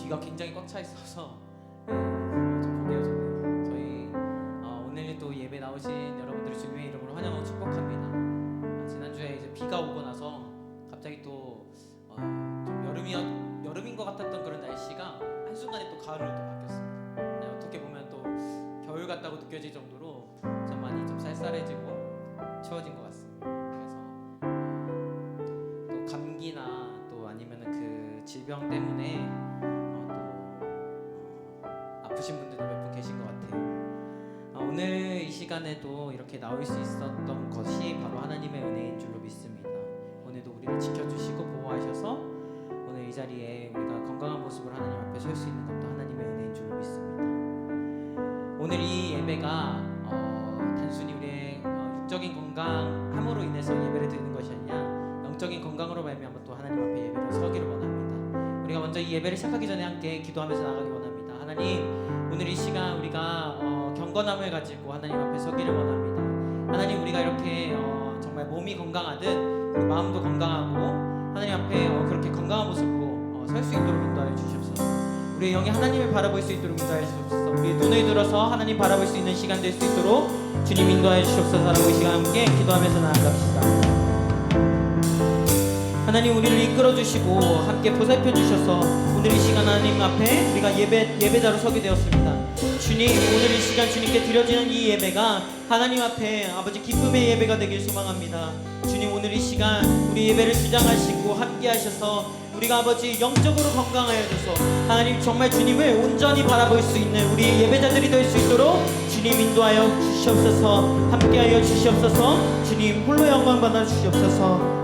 비가 굉장히 꽉 차 있어서 좀 보기가 좋네요. 저희 오늘 또 예배 나오신 여러분들을 주님의 이름으로 환영하고 축복합니다. 지난주에 이제 비가 오고 나서 갑자기 또 좀 여름인 것 같았던 그런 날씨가 한순간에 또 가을로 또 바뀌었습니다. 네, 어떻게 보면 또 겨울 같다고 느껴질 정도로 좀 많이 좀 쌀쌀해지고 추워진 것 같습니다. 그래서 또 감기나 또 아니면은 그 질병 때문에 아프신 분들도 몇 분 계신 것 같아요. 오늘 이 시간에도 이렇게 나올 수 있었던 것이 바로 하나님의 은혜인 줄로 믿습니다. 오늘도 우리를 지켜주시고 보호하셔서 오늘 이 자리에 우리가 건강한 모습으로 하나님 앞에 설 수 있는 것도 하나님의 은혜인 줄로 믿습니다. 오늘 이 예배가 단순히 우리의 육적인 건강함으로 인해서 예배를 드리는 것이 아니라 영적인 건강으로 말미암아 또 하나님 앞에 예배를 서기를 원합니다. 우리가 먼저 이 예배를 시작하기 전에 함께 기도하면서 나가기 원합니다. 하나님, 오늘 이 시간 우리가 경건함을 가지고 하나님 앞에 서기를 원합니다. 하나님, 우리가 이렇게 정말 몸이 건강하든 우리 마음도 건강하고 하나님 앞에 그렇게 건강한 모습으로 설 수 있도록 인도하여 주시옵소서. 우리의 영이 하나님을 바라볼 수 있도록 인도하여 주시옵소서. 우리의 눈을 들어서 하나님 바라볼 수 있는 시간 될 수 있도록 주님 인도하여 주시옵소서라고 이 시간 함께 기도하면서 나아갑시다. 하나님, 우리를 이끌어 주시고 함께 보살펴 주셔서 오늘 이 시간 하나님 앞에 우리가 예배자로 서게 되었습니다. 주님, 오늘 이 시간 주님께 드려지는 이 예배가 하나님 앞에 아버지 기쁨의 예배가 되길 소망합니다. 주님, 오늘 이 시간 우리 예배를 주장하시고 함께 하셔서 우리가 아버지 영적으로 건강하여 줘서 하나님 정말 주님을 온전히 바라볼 수 있는 우리 예배자들이 될 수 있도록 주님 인도하여 주시옵소서. 함께하여 주시옵소서. 주님 홀로 영광 받아 주시옵소서.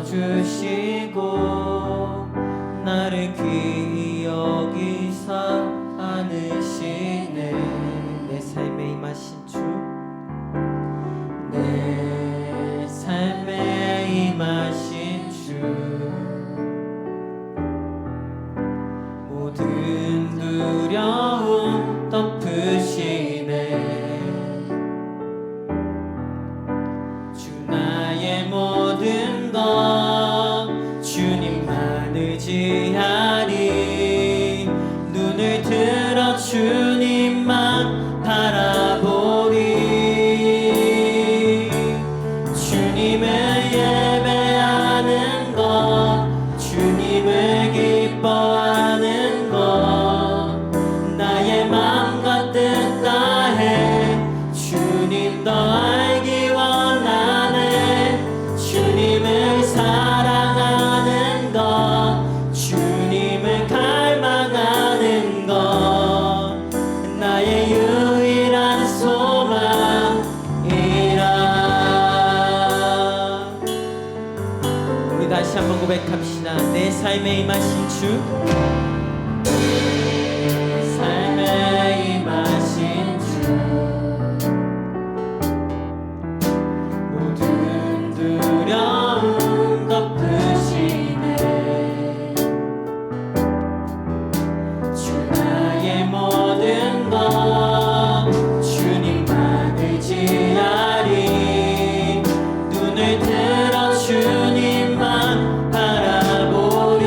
주시고 나를 귀히 여기사 안으시네. 내 삶에 임하신 주, 내 삶에 임하신 주, 모든 두려움 덮으시네. 주 나의 모든 것 주님만 의지하리. 눈을 들어 주님만 바라보리. 주님을 예배하는 것, 주님을 기뻐하는 것, 나의 마음과 뜻 다해 주님 더 알기 원하네. 주님을 사랑하는 것, 주님을 갈망하는 것, 나의 유일한 소망이라. 우리 다시 한번 고백합시다. 내 삶에 임하신 주, 삶에 임하신 주, 모든 두려움 덮으시네. 주 나의 모든 것 주님만 의지하리. 눈을 들어 주님만 바라보리.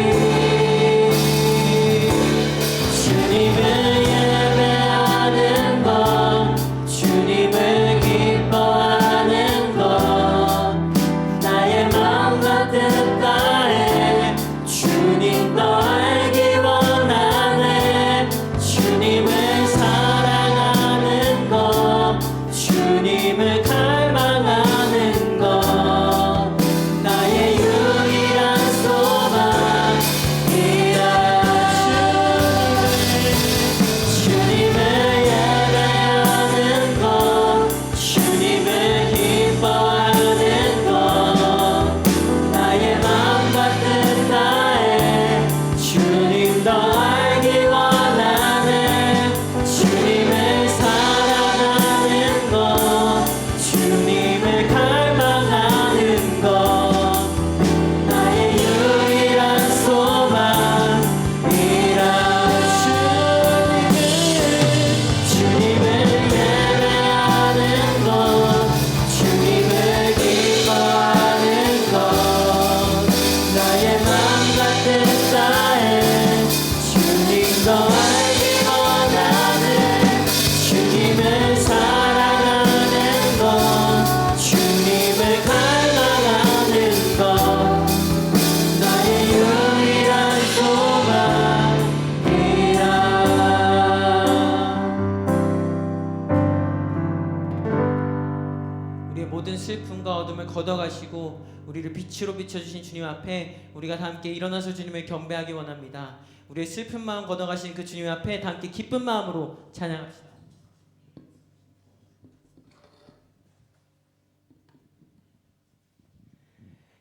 걷어가시고 우리를 빛으로 비춰주신 주님 앞에 우리가 다 함께 일어나서 주님을 경배하기 원합니다. 우리의 슬픈 마음 걷어가신 그 주님 앞에 다 함께 기쁜 마음으로 찬양합시다.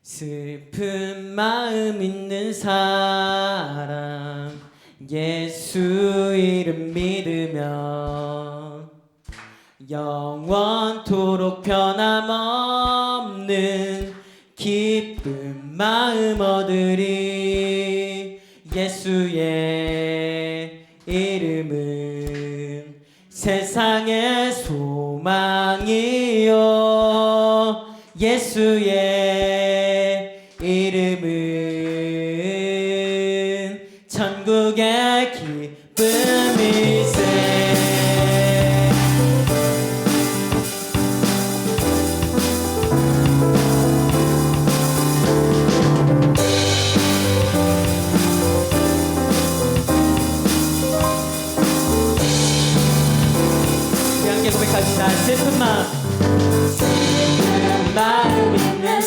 슬픈 마음 있는 사람 예수 이름 믿으면 영원토록 변함없는 기쁜 마음 얻으리. 예수의 이름은 세상의 소망이요 예수의 이름은 천국의 기쁨일세. 우리 함께 고백합시다. 슬픈 마음 있는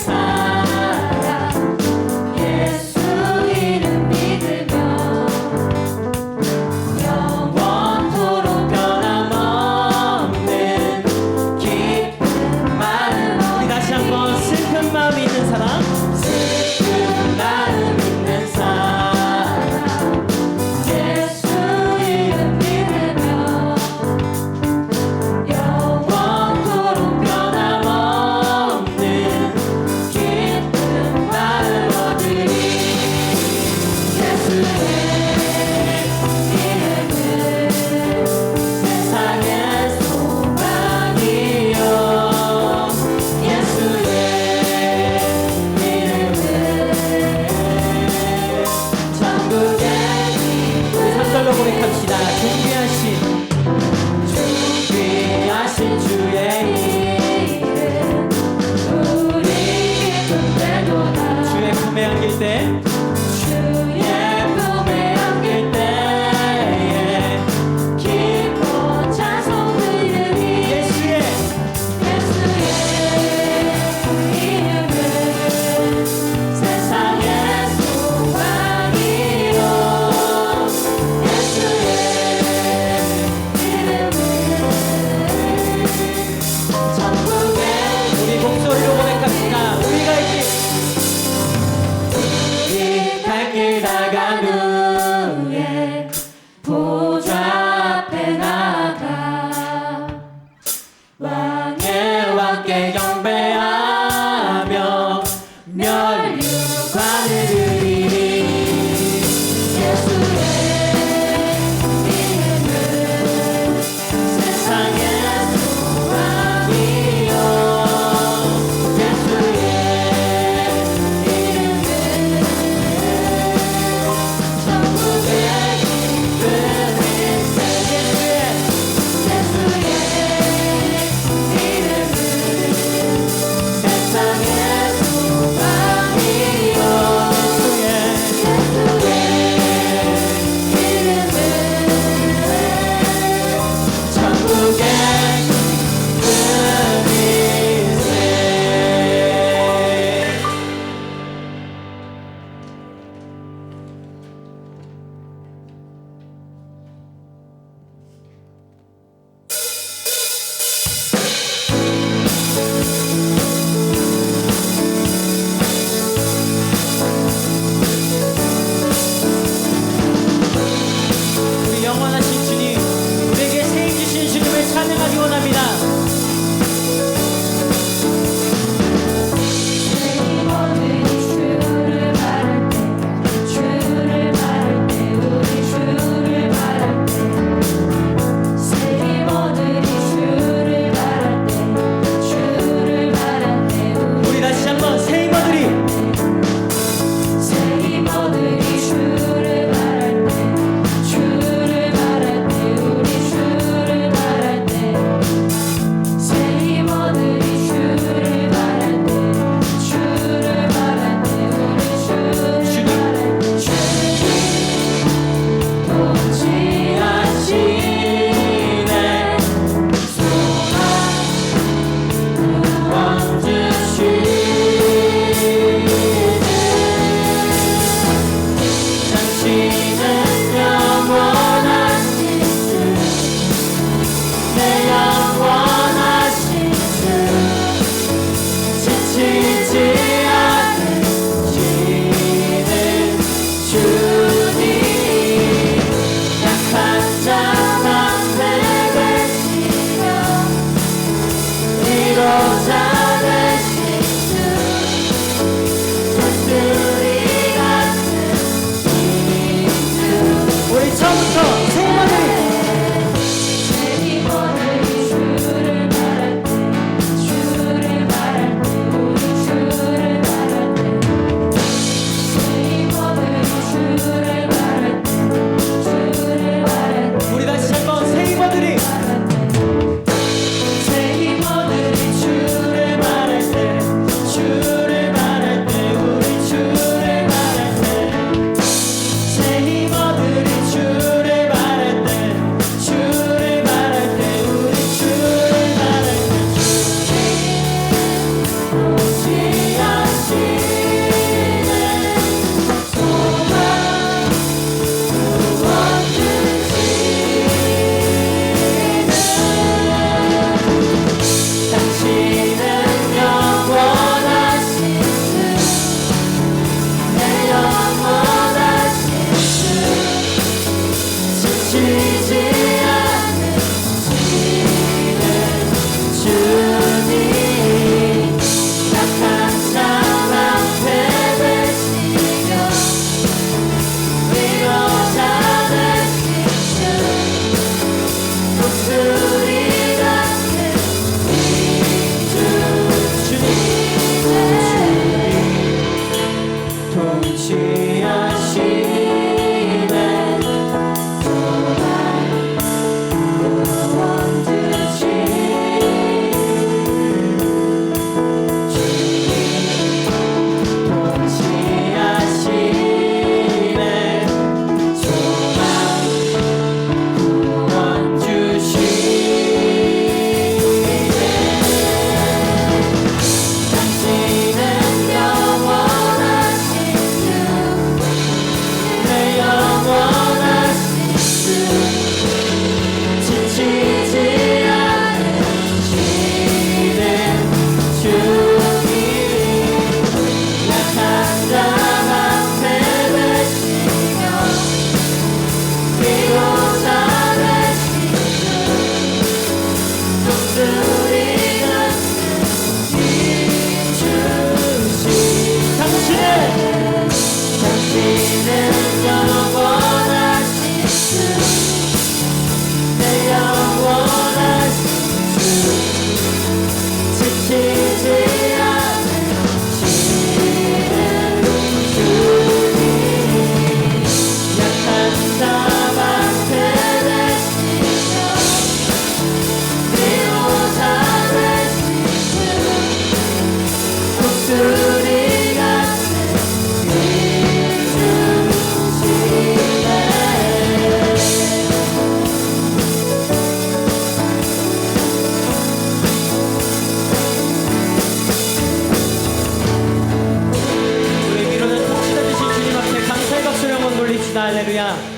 찬양하겠습니다. 할렐루야.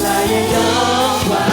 나의 영광이니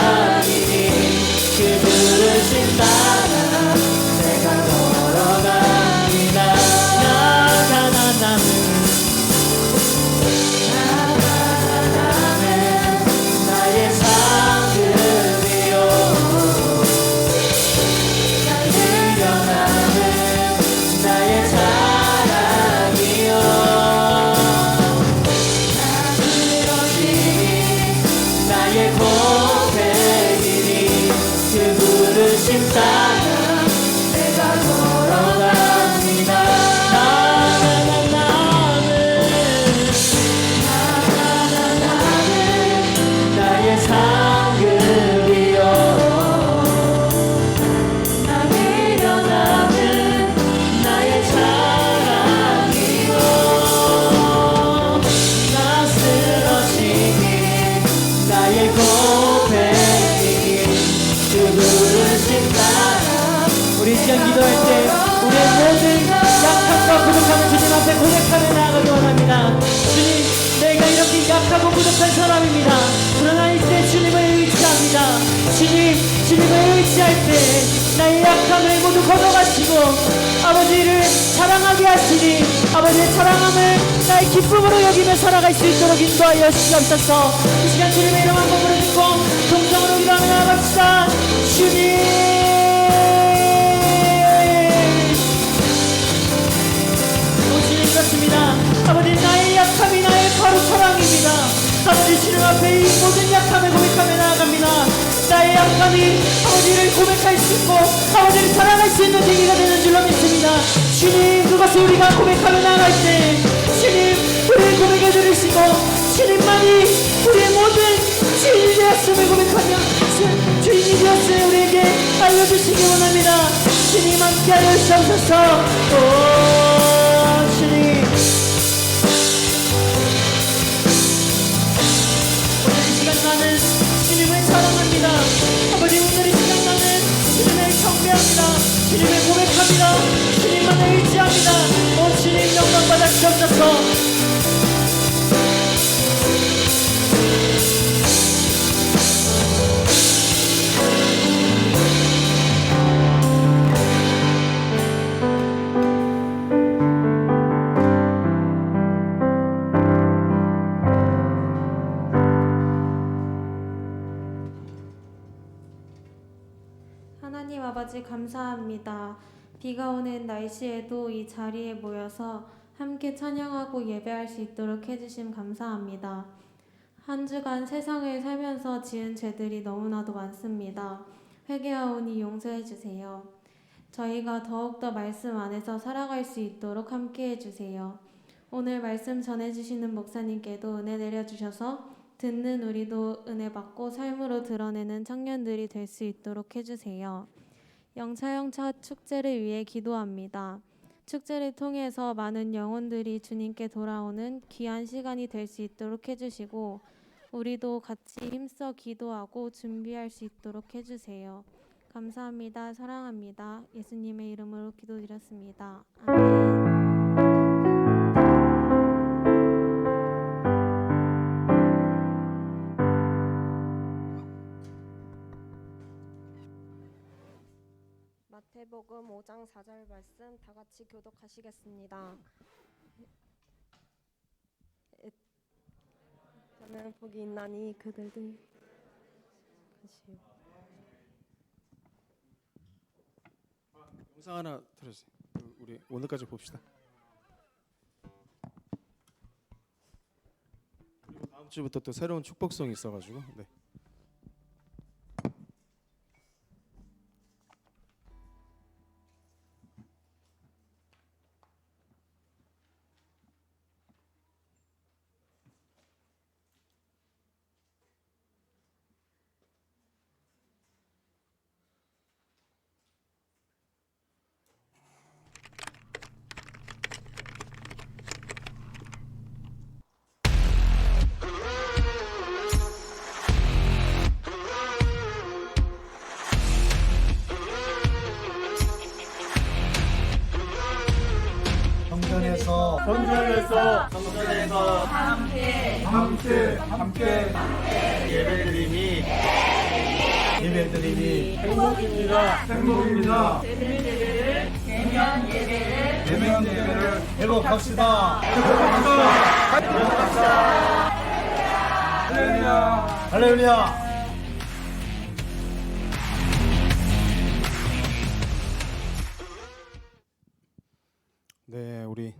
사랑 내가 걸어갑니다. 나는 나의 상급이요 나 내려가는 나의 자랑이요 나 쓰러지니 나의 고백이 그 부르신 사랑. 우리 이 시간 기도할 때 우리의 모든 약함과 부족함을 주님 앞에 고백하며 나아가기 원합니다. 주님, 내가 이렇게 약하고 부족한 사람입니다. 그러나 이때 주님을 의지합니다. 주님, 주님을 의지할 때 나의 약함을 모두 걷어가시고 아버지를 사랑하게 하시니 아버지의 사랑함을 나의 기쁨으로 여기며 살아갈 수 있도록 인도하여 주시옵소서. 이 시간 주님의 이름 한번 부르짖고 동성으로 기도하며 나아갑시다. 주님, 그렇습니다. 아버지, 나의 약함이 나의 바로 사랑입니다. 아버지, 주님 앞에 이 모든 약함을 고백하며 나아갑니다. 나의 약함이 아버지를 고백할 수 있고 아버지를 사랑할 수 있는 계기가 되는 줄로 믿습니다. 주님, 그것을 우리가 고백하며 나아갈 때 주님, 우리의 고백을 들으시고 주님만이 우리의 모든 주인이 되었음을 고백하며 주인이 되었음을 우리에게 알려주시기 원합니다. 주님, 함께하여 주옵소서. 주님, 오늘 이 시간 나는 주님을 사랑합니다. 아버지, 오늘 이 시간 나는 주님을 경배합니다. 주님을 고백합니다. 주님만을 의지합니다. 오 주님, 영광 받아 주옵소서. 하나님 아버지, 감사합니다. 비가 오는 날씨에도 이 자리에 모여서 함께 찬양하고 예배할 수 있도록 해주심 감사합니다. 한 주간 세상을 살면서 지은 죄들이 너무나도 많습니다. 회개하오니 용서해 주세요. 저희가 더욱더 말씀 안에서 살아갈 수 있도록 함께 해주세요. 오늘 말씀 전해주시는 목사님께도 은혜 내려주셔서 듣는 우리도 은혜 받고 삶으로 드러내는 청년들이 될 수 있도록 해주세요. 영차영차 축제를 위해 기도합니다. 축제를 통해서 많은 영혼들이 주님께 돌아오는 귀한 시간이 될 수 있도록 해주시고 우리도 같이 힘써 기도하고 준비할 수 있도록 해주세요. 감사합니다. 사랑합니다. 예수님의 이름으로 기도드렸습니다. 아멘. 마태복음 5장 4절 말씀 다 같이 교독하시겠습니다. 저는 복이 있나니 그들도 하시오. 영상 하나 들어주세요. 우리 오늘까지 봅시다. 그리고 다음 주부터 또 새로운 축복성이 있어가지고. 네. 성전에서 함께 예배드림이 행복입니다. 대면 예배를 회복합시다. 할렐루야. 네, 우리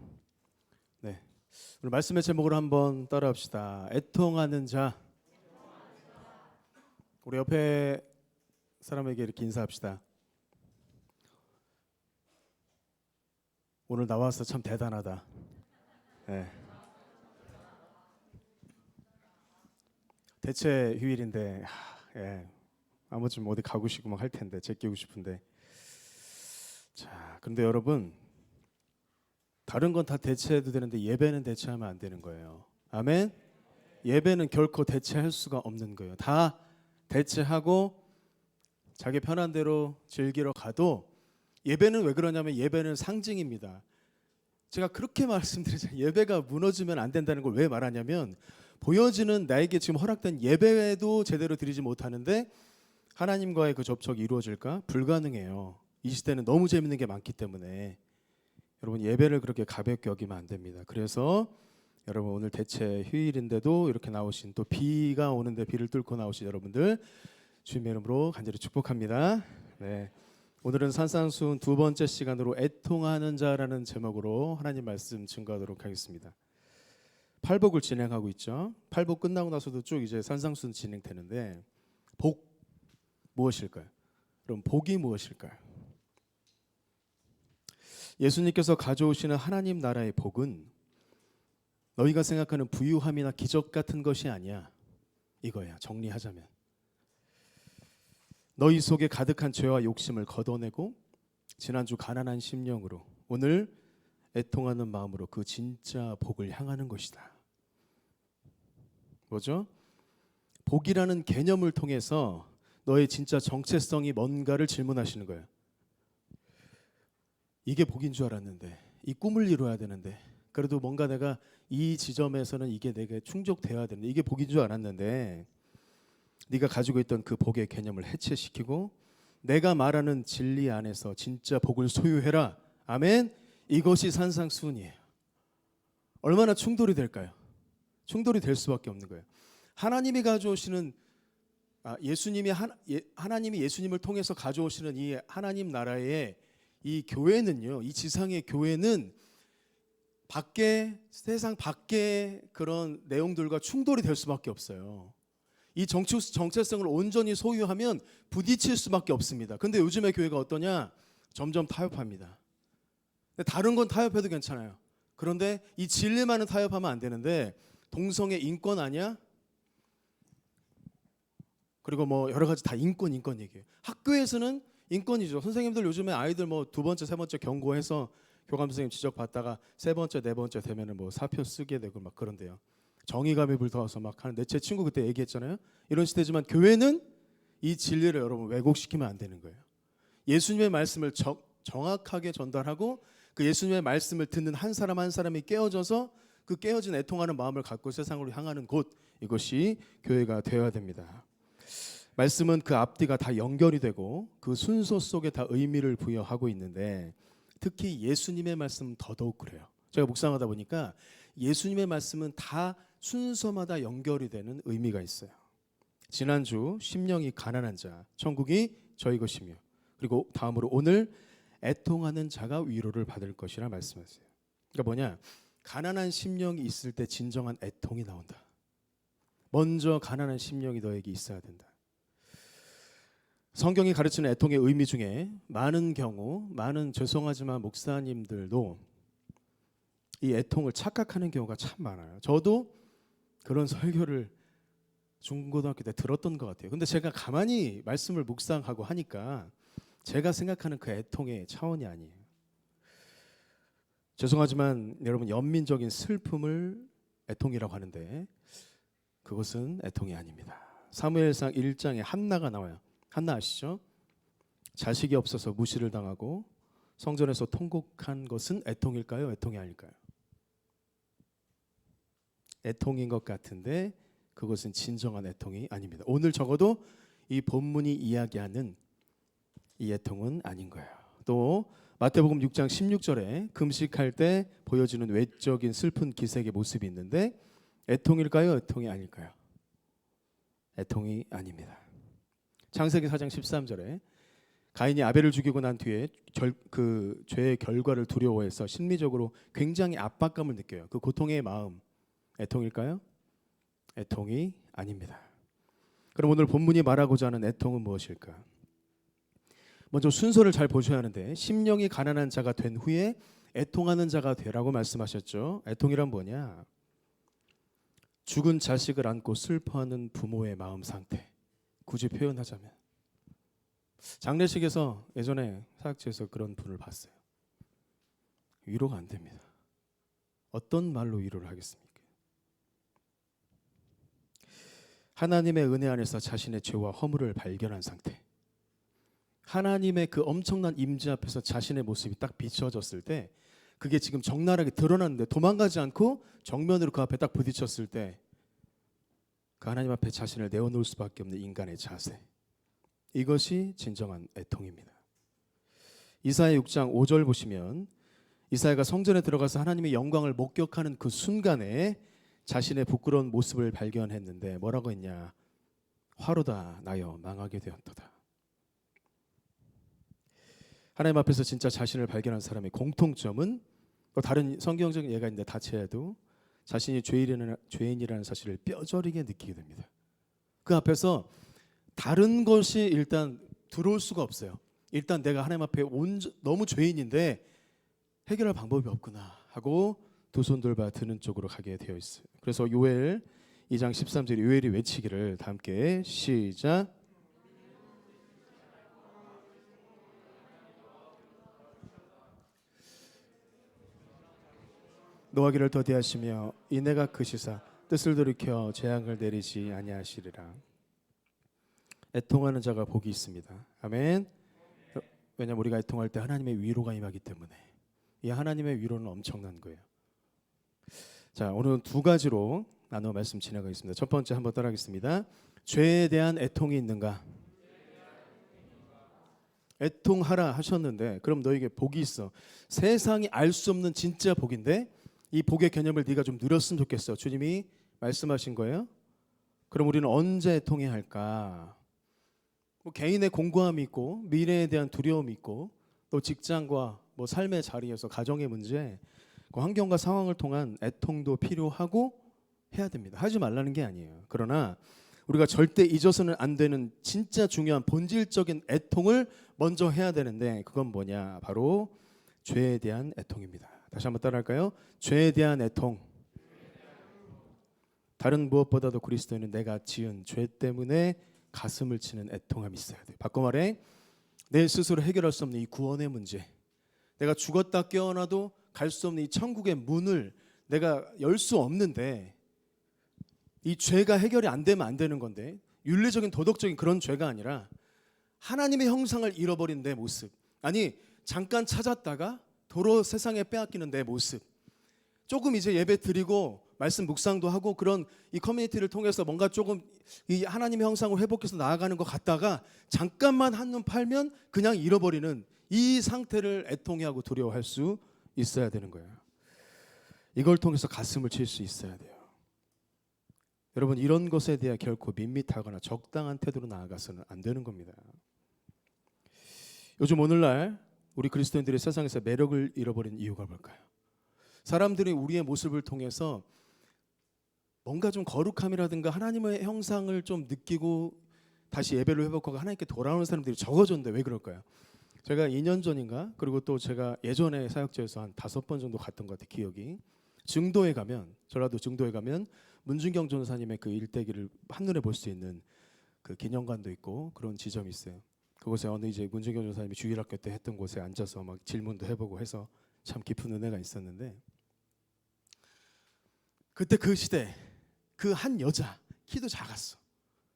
오늘 말씀의 제목으로 한번 따라합시다. 애통하는 자. 우리 옆에 사람에게 이렇게 인사합시다. 오늘 나와서 참 대단하다. 네. 대체 휴일인데 예. 아무튼 어디 가고 싶고 막 할 텐데 제끼고 싶은데. 자, 그런데 여러분 다른 건 다 대체해도 되는데 예배는 대체하면 안 되는 거예요. 아멘. 예배는 결코 대체할 수가 없는 거예요. 다 대체하고 자기 편한 대로 즐기러 가도 예배는 왜 그러냐면 예배는 상징입니다. 제가 그렇게 말씀드리잖아요. 예배가 무너지면 안 된다는 걸 왜 말하냐면 보여지는 나에게 지금 허락된 예배도 제대로 드리지 못하는데 하나님과의 그 접촉이 이루어질까? 불가능해요. 이 시대는 너무 재밌는 게 많기 때문에 여러분 예배를 그렇게 가볍게 여기면 안 됩니다. 그래서 여러분 오늘 대체 휴일인데도 이렇게 나오신 또 비가 오는데 비를 뚫고 나오신 여러분들 주님의 이름으로 간절히 축복합니다. 네. 오늘은 산상수훈 두 번째 시간으로 애통하는 자라는 제목으로 하나님 말씀 증거하도록 하겠습니다. 팔복을 진행하고 있죠. 팔복 끝나고 나서도 쭉 이제 산상수훈 진행되는데 복 무엇일까요? 그럼 복이 무엇일까요? 예수님께서 가져오시는 하나님 나라의 복은 너희가 생각하는 부유함이나 기적 같은 것이 아니야. 이거야. 정리하자면 너희 속에 가득한 죄와 욕심을 걷어내고 지난주 가난한 심령으로 오늘 애통하는 마음으로 그 진짜 복을 향하는 것이다. 뭐죠? 복이라는 개념을 통해서 너의 진짜 정체성이 뭔가를 질문하시는 거예요. 이게 복인 줄 알았는데 이 꿈을 이루어야 되는데 그래도 뭔가 내가 이 지점에서는 이게 내게 충족되어야 되는데 이게 복인 줄 알았는데 네가 가지고 있던 그 복의 개념을 해체시키고 내가 말하는 진리 안에서 진짜 복을 소유해라. 아멘. 이것이 산상수훈이에요. 얼마나 충돌이 될까요? 충돌이 될 수밖에 없는 거예요. 하나님이 가져오시는 하나님이 예수님을 통해서 가져오시는 이 하나님 나라의 이 교회는요, 이 지상의 교회는 밖에 세상 밖의 그런 내용들과 충돌이 될 수밖에 없어요. 이 정체성을 온전히 소유하면 부딪힐 수밖에 없습니다. 근데 요즘의 교회가 어떠냐? 점점 타협합니다. 다른 건 타협해도 괜찮아요. 그런데 이 진리만은 타협하면 안 되는데 동성애 인권 아니야? 그리고 뭐 여러 가지 다 인권 얘기해요. 학교에서는 인권이죠. 선생님들 요즘에 아이들 뭐 두 번째, 세 번째 경고해서 교감 선생님 지적받다가 세 번째, 네 번째 되면은 뭐 사표 쓰게 되고 막 그런데요. 정의감이 불타와서 막 하는데 제 친구 그때 얘기했잖아요. 이런 시대지만 교회는 이 진리를 여러분 왜곡시키면 안 되는 거예요. 예수님의 말씀을 정확하게 전달하고 그 예수님의 말씀을 듣는 한 사람 한 사람이 깨어져서 그 깨어진 애통하는 마음을 갖고 세상으로 향하는 곳, 이것이 교회가 되어야 됩니다. 말씀은 그 앞뒤가 다 연결이 되고 그 순서 속에 다 의미를 부여하고 있는데 특히 예수님의 말씀은 더더욱 그래요. 제가 묵상하다 보니까 예수님의 말씀은 다 순서마다 연결이 되는 의미가 있어요. 지난주 심령이 가난한 자, 천국이 저희 것이며 그리고 다음으로 오늘 애통하는 자가 위로를 받을 것이라 말씀하세요. 그러니까 뭐냐? 가난한 심령이 있을 때 진정한 애통이 나온다. 먼저 가난한 심령이 너에게 있어야 된다. 성경이 가르치는 애통의 의미 중에 많은 경우, 많은 죄송하지만 목사님들도 이 애통을 착각하는 경우가 참 많아요. 저도 그런 설교를 중고등학교 때 들었던 것 같아요. 근데 제가 가만히 말씀을 묵상하고 하니까 제가 생각하는 그 애통의 차원이 아니에요. 죄송하지만 여러분 연민적인 슬픔을 애통이라고 하는데 그것은 애통이 아닙니다. 사무엘상 1장에 한나가 나와요. 한나 아시죠? 자식이 없어서 무시를 당하고 성전에서 통곡한 것은 애통일까요? 애통이 아닐까요? 애통인 것 같은데 그것은 진정한 애통이 아닙니다. 오늘 적어도 이 본문이 이야기하는 이 애통은 아닌 거예요. 또 마태복음 6장 16절에 금식할 때 보여지는 외적인 슬픈 기색의 모습이 있는데 애통일까요? 애통이 아닐까요? 애통이 아닙니다. 창세기 4장 13절에 가인이 아벨을 죽이고 난 뒤에 그 죄의 결과를 두려워해서 심리적으로 굉장히 압박감을 느껴요. 그 고통의 마음 애통일까요? 애통이 아닙니다. 그럼 오늘 본문이 말하고자 하는 애통은 무엇일까? 먼저 순서를 잘 보셔야 하는데 심령이 가난한 자가 된 후에 애통하는 자가 되라고 말씀하셨죠. 애통이란 뭐냐? 죽은 자식을 안고 슬퍼하는 부모의 마음 상태. 굳이 표현하자면 장례식에서 예전에 사역지에서 그런 분을 봤어요. 위로가 안 됩니다. 어떤 말로 위로를 하겠습니까? 하나님의 은혜 안에서 자신의 죄와 허물을 발견한 상태. 하나님의 그 엄청난 임재 앞에서 자신의 모습이 딱 비춰졌을 때, 그게 지금 적나라하게 드러났는데 도망가지 않고 정면으로 그 앞에 딱 부딪혔을 때 그 하나님 앞에 자신을 내어놓을 수밖에 없는 인간의 자세. 이것이 진정한 애통입니다. 이사야 6장 5절 보시면 이사야가 성전에 들어가서 하나님의 영광을 목격하는 그 순간에 자신의 부끄러운 모습을 발견했는데 뭐라고 했냐? 화로다 나여 망하게 되었도다. 하나님 앞에서 진짜 자신을 발견한 사람의 공통점은, 또 다른 성경적인 예가 있는데 다채해도 자신이 죄인이라는 사실을 뼈저리게 느끼게 됩니다. 그 앞에서 다른 것이 일단 들어올 수가 없어요. 일단 내가 하나님 앞에 너무 죄인인데 해결할 방법이 없구나 하고 두 손 돌봐 드는 쪽으로 가게 되어 있어요. 그래서 요엘 2장 13절 요엘이 외치기를 다 함께 시작. 노하기를 더디하시며 이내가 크시사 뜻을 돌이켜 재앙을 내리지 아니하시리라. 애통하는 자가 복이 있습니다. 아멘. 왜냐하면 우리가 애통할 때 하나님의 위로가 임하기 때문에. 이 하나님의 위로는 엄청난 거예요. 자, 오늘은 두 가지로 나눠 말씀 진행하겠습니다. 첫 번째 한번 따라하겠습니다. 죄에 대한 애통이 있는가? 애통하라 하셨는데 그럼 너에게 복이 있어. 세상이 알 수 없는 진짜 복인데 이 복의 개념을 네가 좀 누렸으면 좋겠어. 주님이 말씀하신 거예요. 그럼 우리는 언제 애통해야 할까? 뭐 개인의 공고함이 있고 미래에 대한 두려움이 있고 또 직장과 뭐 삶의 자리에서 가정의 문제, 그 환경과 상황을 통한 애통도 필요하고 해야 됩니다. 하지 말라는 게 아니에요. 그러나 우리가 절대 잊어서는 안 되는 진짜 중요한 본질적인 애통을 먼저 해야 되는데 그건 뭐냐? 바로 죄에 대한 애통입니다. 다시 한번 따라할까요? 죄에 대한 애통. 다른 무엇보다도 그리스도인은 내가 지은 죄 때문에 가슴을 치는 애통함이 있어야 돼요. 바꿔 말해 내 스스로 해결할 수 없는 이 구원의 문제, 내가 죽었다 깨어나도 갈 수 없는 이 천국의 문을 내가 열 수 없는데 이 죄가 해결이 안 되면 안 되는 건데 윤리적인 도덕적인 그런 죄가 아니라 하나님의 형상을 잃어버린 내 모습, 아니 잠깐 찾았다가 도로 세상에 빼앗기는 내 모습, 조금 이제 예배 드리고 말씀 묵상도 하고 그런 이 커뮤니티를 통해서 뭔가 조금 이 하나님의 형상을 회복해서 나아가는 것 같다가 잠깐만 한눈 팔면 그냥 잃어버리는 이 상태를 애통해하고 두려워할 수 있어야 되는 거예요. 이걸 통해서 가슴을 칠 수 있어야 돼요. 여러분 이런 것에 대해 결코 밋밋하거나 적당한 태도로 나아가서는 안 되는 겁니다. 요즘 오늘날 우리 그리스도인들이 세상에서 매력을 잃어버린 이유가 뭘까요? 사람들이 우리의 모습을 통해서 뭔가 좀 거룩함이라든가 하나님의 형상을 좀 느끼고 다시 예배를 회복하고 하나님께 돌아오는 사람들이 적어졌는데 왜 그럴까요? 제가 2년 전인가 그리고 또 제가 예전에 사역지에서 한 5번 정도 갔던 것 같아요. 기억이. 증도에 가면, 전라도 증도에 가면 문준경 전사님의 그 일대기를 한눈에 볼 수 있는 그 기념관도 있고 그런 지점이 있어요. 그곳에 어느 이제 문준경 전사님이 주일학교 때 했던 곳에 앉아서 막 질문도 해보고 해서 참 깊은 은혜가 있었는데, 그때 그 시대 그 한 여자, 키도 작았어.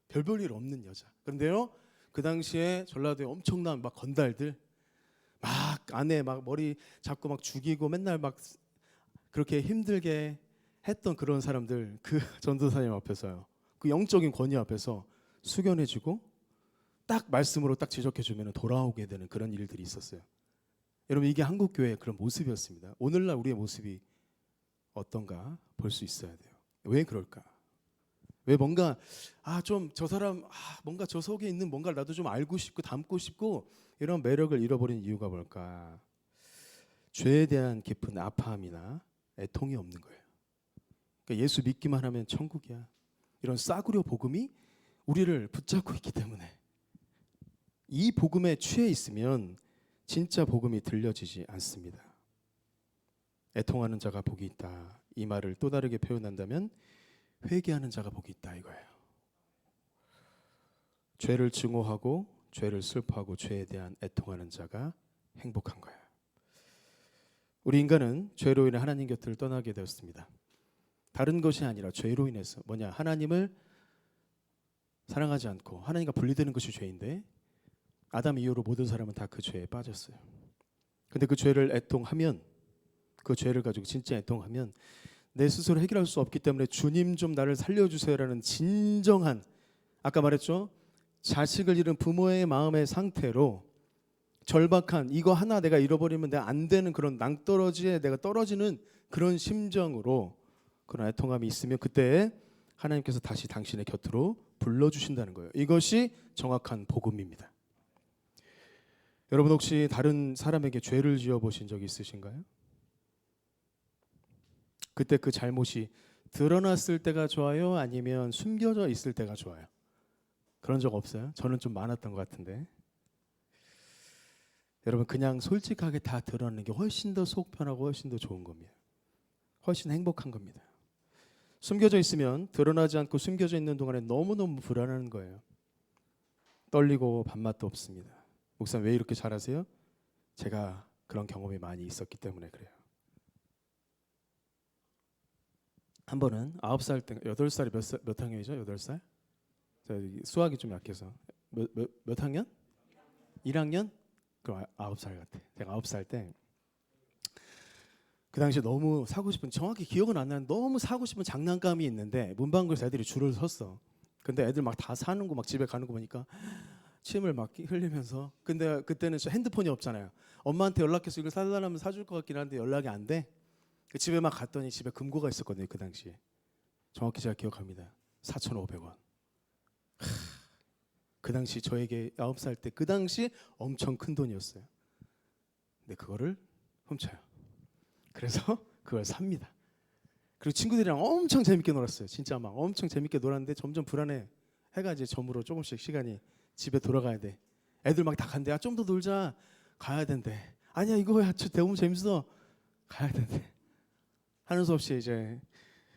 별 볼 일 없는 여자. 그런데요 그 당시에 전라도에 엄청난 막 건달들 막 안에 막 머리 잡고 막 죽이고 맨날 막 그렇게 힘들게 했던 그런 사람들, 그 전도사님 앞에서요, 그 영적인 권위 앞에서 숙연해지고 딱 말씀으로 딱 지적해주면 돌아오게 되는 그런 일들이 있었어요. 여러분 이게 한국교회의 그런 모습이었습니다. 오늘날 우리의 모습이 어떤가 볼 수 있어야 돼요. 왜 그럴까? 왜 뭔가 좀 저 사람 뭔가 저 속에 있는 뭔가를 나도 좀 알고 싶고 담고 싶고 이런 매력을 잃어버린 이유가 뭘까? 죄에 대한 깊은 아파함이나 애통이 없는 거예요. 그러니까 예수 믿기만 하면 천국이야, 이런 싸구려 복음이 우리를 붙잡고 있기 때문에 이 복음에 취해 있으면 진짜 복음이 들려지지 않습니다. 애통하는 자가 복이 있다. 이 말을 또 다르게 표현한다면 회개하는 자가 복이 있다 이거예요. 죄를 증오하고 죄를 슬퍼하고 죄에 대한 애통하는 자가 행복한 거예요. 우리 인간은 죄로 인해 하나님 곁을 떠나게 되었습니다. 다른 것이 아니라 죄로 인해서 뭐냐? 하나님을 사랑하지 않고 하나님과 분리되는 것이 죄인데 아담 이후로 모든 사람은 다 그 죄에 빠졌어요. 근데 그 죄를 애통하면 그 죄를 가지고 진짜 애통하면 내 스스로 해결할 수 없기 때문에 주님 좀 나를 살려주세요라는 진정한 아까 말했죠? 자식을 잃은 부모의 마음의 상태로 절박한 이거 하나 내가 잃어버리면 내가 안 되는 그런 낭떠러지에 내가 떨어지는 그런 심정으로 그런 애통함이 있으면 그때 하나님께서 다시 당신의 곁으로 불러주신다는 거예요. 이것이 정확한 복음입니다. 여러분 혹시 다른 사람에게 죄를 지어보신 적이 있으신가요? 그때 그 잘못이 드러났을 때가 좋아요? 아니면 숨겨져 있을 때가 좋아요? 그런 적 없어요? 저는 좀 많았던 것 같은데. 여러분 그냥 솔직하게 다 드러내는 게 훨씬 더 속 편하고 훨씬 더 좋은 겁니다. 훨씬 행복한 겁니다. 숨겨져 있으면 드러나지 않고 숨겨져 있는 동안에 너무너무 불안한 거예요. 떨리고 밥맛도 없습니다. 목사님 왜 이렇게 잘하세요? 제가 그런 경험이 많이 있었기 때문에 그래요. 한 번은 9살 때 8살이 몇 학년이죠? 8살? 수학이 좀 약해서 몇 학년? 1학년? 그럼 9살 같아. 제가 9살 때 그 당시에 너무 사고 싶은 정확히 기억은 안 나는데 너무 사고 싶은 장난감이 있는데 문방구에서 애들이 줄을 섰어. 근데 애들 막 다 사는 거 막 집에 가는 거 보니까 침을 막 흘리면서 근데 그때는 핸드폰이 없잖아요. 엄마한테 연락해서 이걸 사달라면 사줄 것 같긴 한데 연락이 안 돼. 그 집에 막 갔더니 집에 금고가 있었거든요. 그 당시에 정확히 제가 기억합니다. 4,500원. 그 당시 저에게 9살 때 그 당시 엄청 큰 돈이었어요. 근데 그거를 훔쳐요. 그래서 그걸 삽니다. 그리고 친구들이랑 엄청 재밌게 놀았어요. 진짜 막 엄청 재밌게 놀았는데 점점 불안해. 해가 이제 저물어 조금씩 시간이 집에 돌아가야 돼. 애들 막 다 간대. 좀 더 놀자. 가야 된대. 아니야 이거야. 너무 재밌어. 가야 된대. 하는 수 없이 이제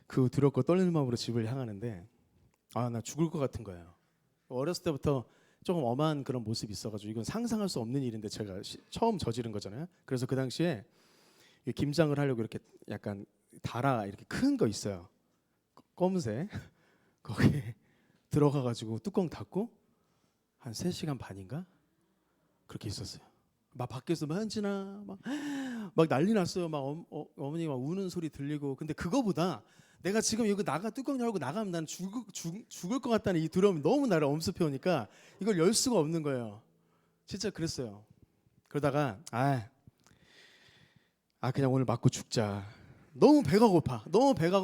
그 두렵고 떨리는 마음으로 집을 향하는데 나 죽을 것 같은 거예요. 어렸을 때부터 조금 엄한 그런 모습이 있어가지고 이건 상상할 수 없는 일인데 제가 처음 저지른 거잖아요. 그래서 그 당시에 김장을 하려고 이렇게 약간 다라 이렇게 큰 거 있어요. 검은색 거기 들어가가지고 뚜껑 닫고 한 3시간 반인가 그렇게 있었어요. 막 밖에서 막 현진아 막 난리 났어요. 막 어머니가 막 우는 소리 들리고 근데 그거보다 내가 지금 여기 뚜껑 열고 나가면 난 죽을 것 같다는 이 두려움이 너무 나를 엄습해 오니까 이걸 열 수가 없는 거예요. 진짜 그랬어요. 그러다가 그냥 오늘 맞고 죽자. 너무 배가 고파.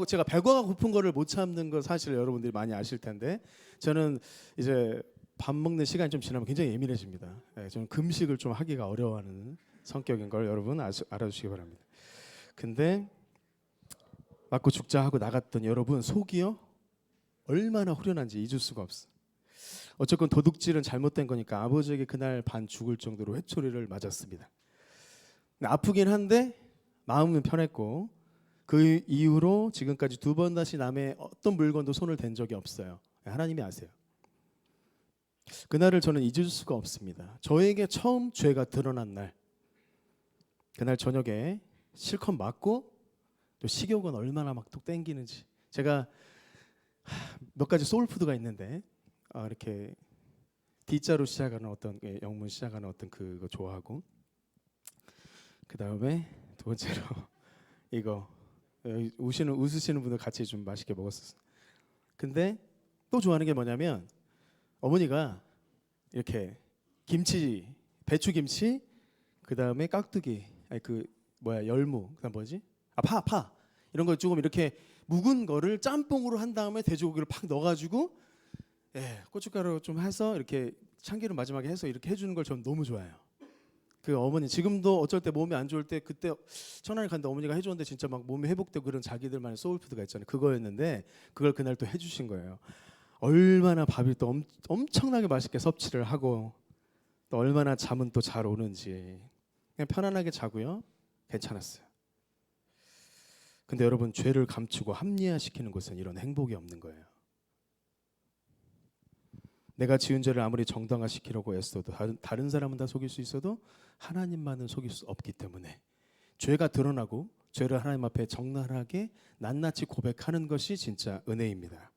제가 배가 고픈 거를 못 참는 거 사실 여러분들이 많이 아실 텐데 저는 이제 밥 먹는 시간이 좀 지나면 굉장히 예민해집니다. 저는 금식을 좀 하기가 어려워하는 성격인 걸 여러분 알아주시기 바랍니다. 근데 맞고 죽자 하고 나갔더니 여러분 속이요 얼마나 후련한지 잊을 수가 없어. 어쨌건 도둑질은 잘못된 거니까 아버지에게 그날 반 죽을 정도로 회초리를 맞았습니다. 아프긴 한데 마음은 편했고 그 이후로 지금까지 2번 다시 남의 어떤 물건도 손을 댄 적이 없어요. 하나님이 아세요. 그날을 저는 잊을 수가 없습니다. 저에게 처음 죄가 드러난 날 그날 저녁에 실컷 맞고 또 식욕은 얼마나 막 또 땡기는지 제가 몇 가지 소울푸드가 있는데 이렇게 D자로 시작하는 어떤 영문 시작하는 어떤 그거 좋아하고 그 다음에 두 번째로 이거 웃으시는 분들 같이 좀 맛있게 먹었었어요. 근데 또 좋아하는 게 뭐냐면 어머니가 이렇게 김치, 배추김치, 그 다음에 깍두기, 열무, 그다음 뭐지? 파 이런 거 조금 이렇게 묵은 거를 짬뽕으로 한 다음에 돼지고기를 팍 넣어가지고 고춧가루 좀 해서 이렇게 참기름 마지막에 해서 이렇게 해주는 걸 저는 너무 좋아해요. 그 어머니 지금도 어쩔 때 몸이 안 좋을 때 그때 천안에 갔는데 어머니가 해줬는데 진짜 막 몸이 회복되고 그런 자기들만의 소울푸드가 있잖아요. 그거였는데 그걸 그날 또 해주신 거예요. 얼마나 밥이 또 엄청나게 맛있게 섭취를 하고 또 얼마나 잠은 또 잘 오는지 그냥 편안하게 자고요. 괜찮았어요. 근데 여러분, 죄를 감추고 합리화시키는 것은 이런 행복이 없는 거예요. 내가 지은 죄를 아무리 정당화시키려고 애써도 다른 사람은 다 속일 수 있어도 하나님만은 속일 수 없기 때문에 죄가 드러나고 죄를 하나님 앞에 적나라하게 낱낱이 고백하는 것이 진짜 은혜입니다.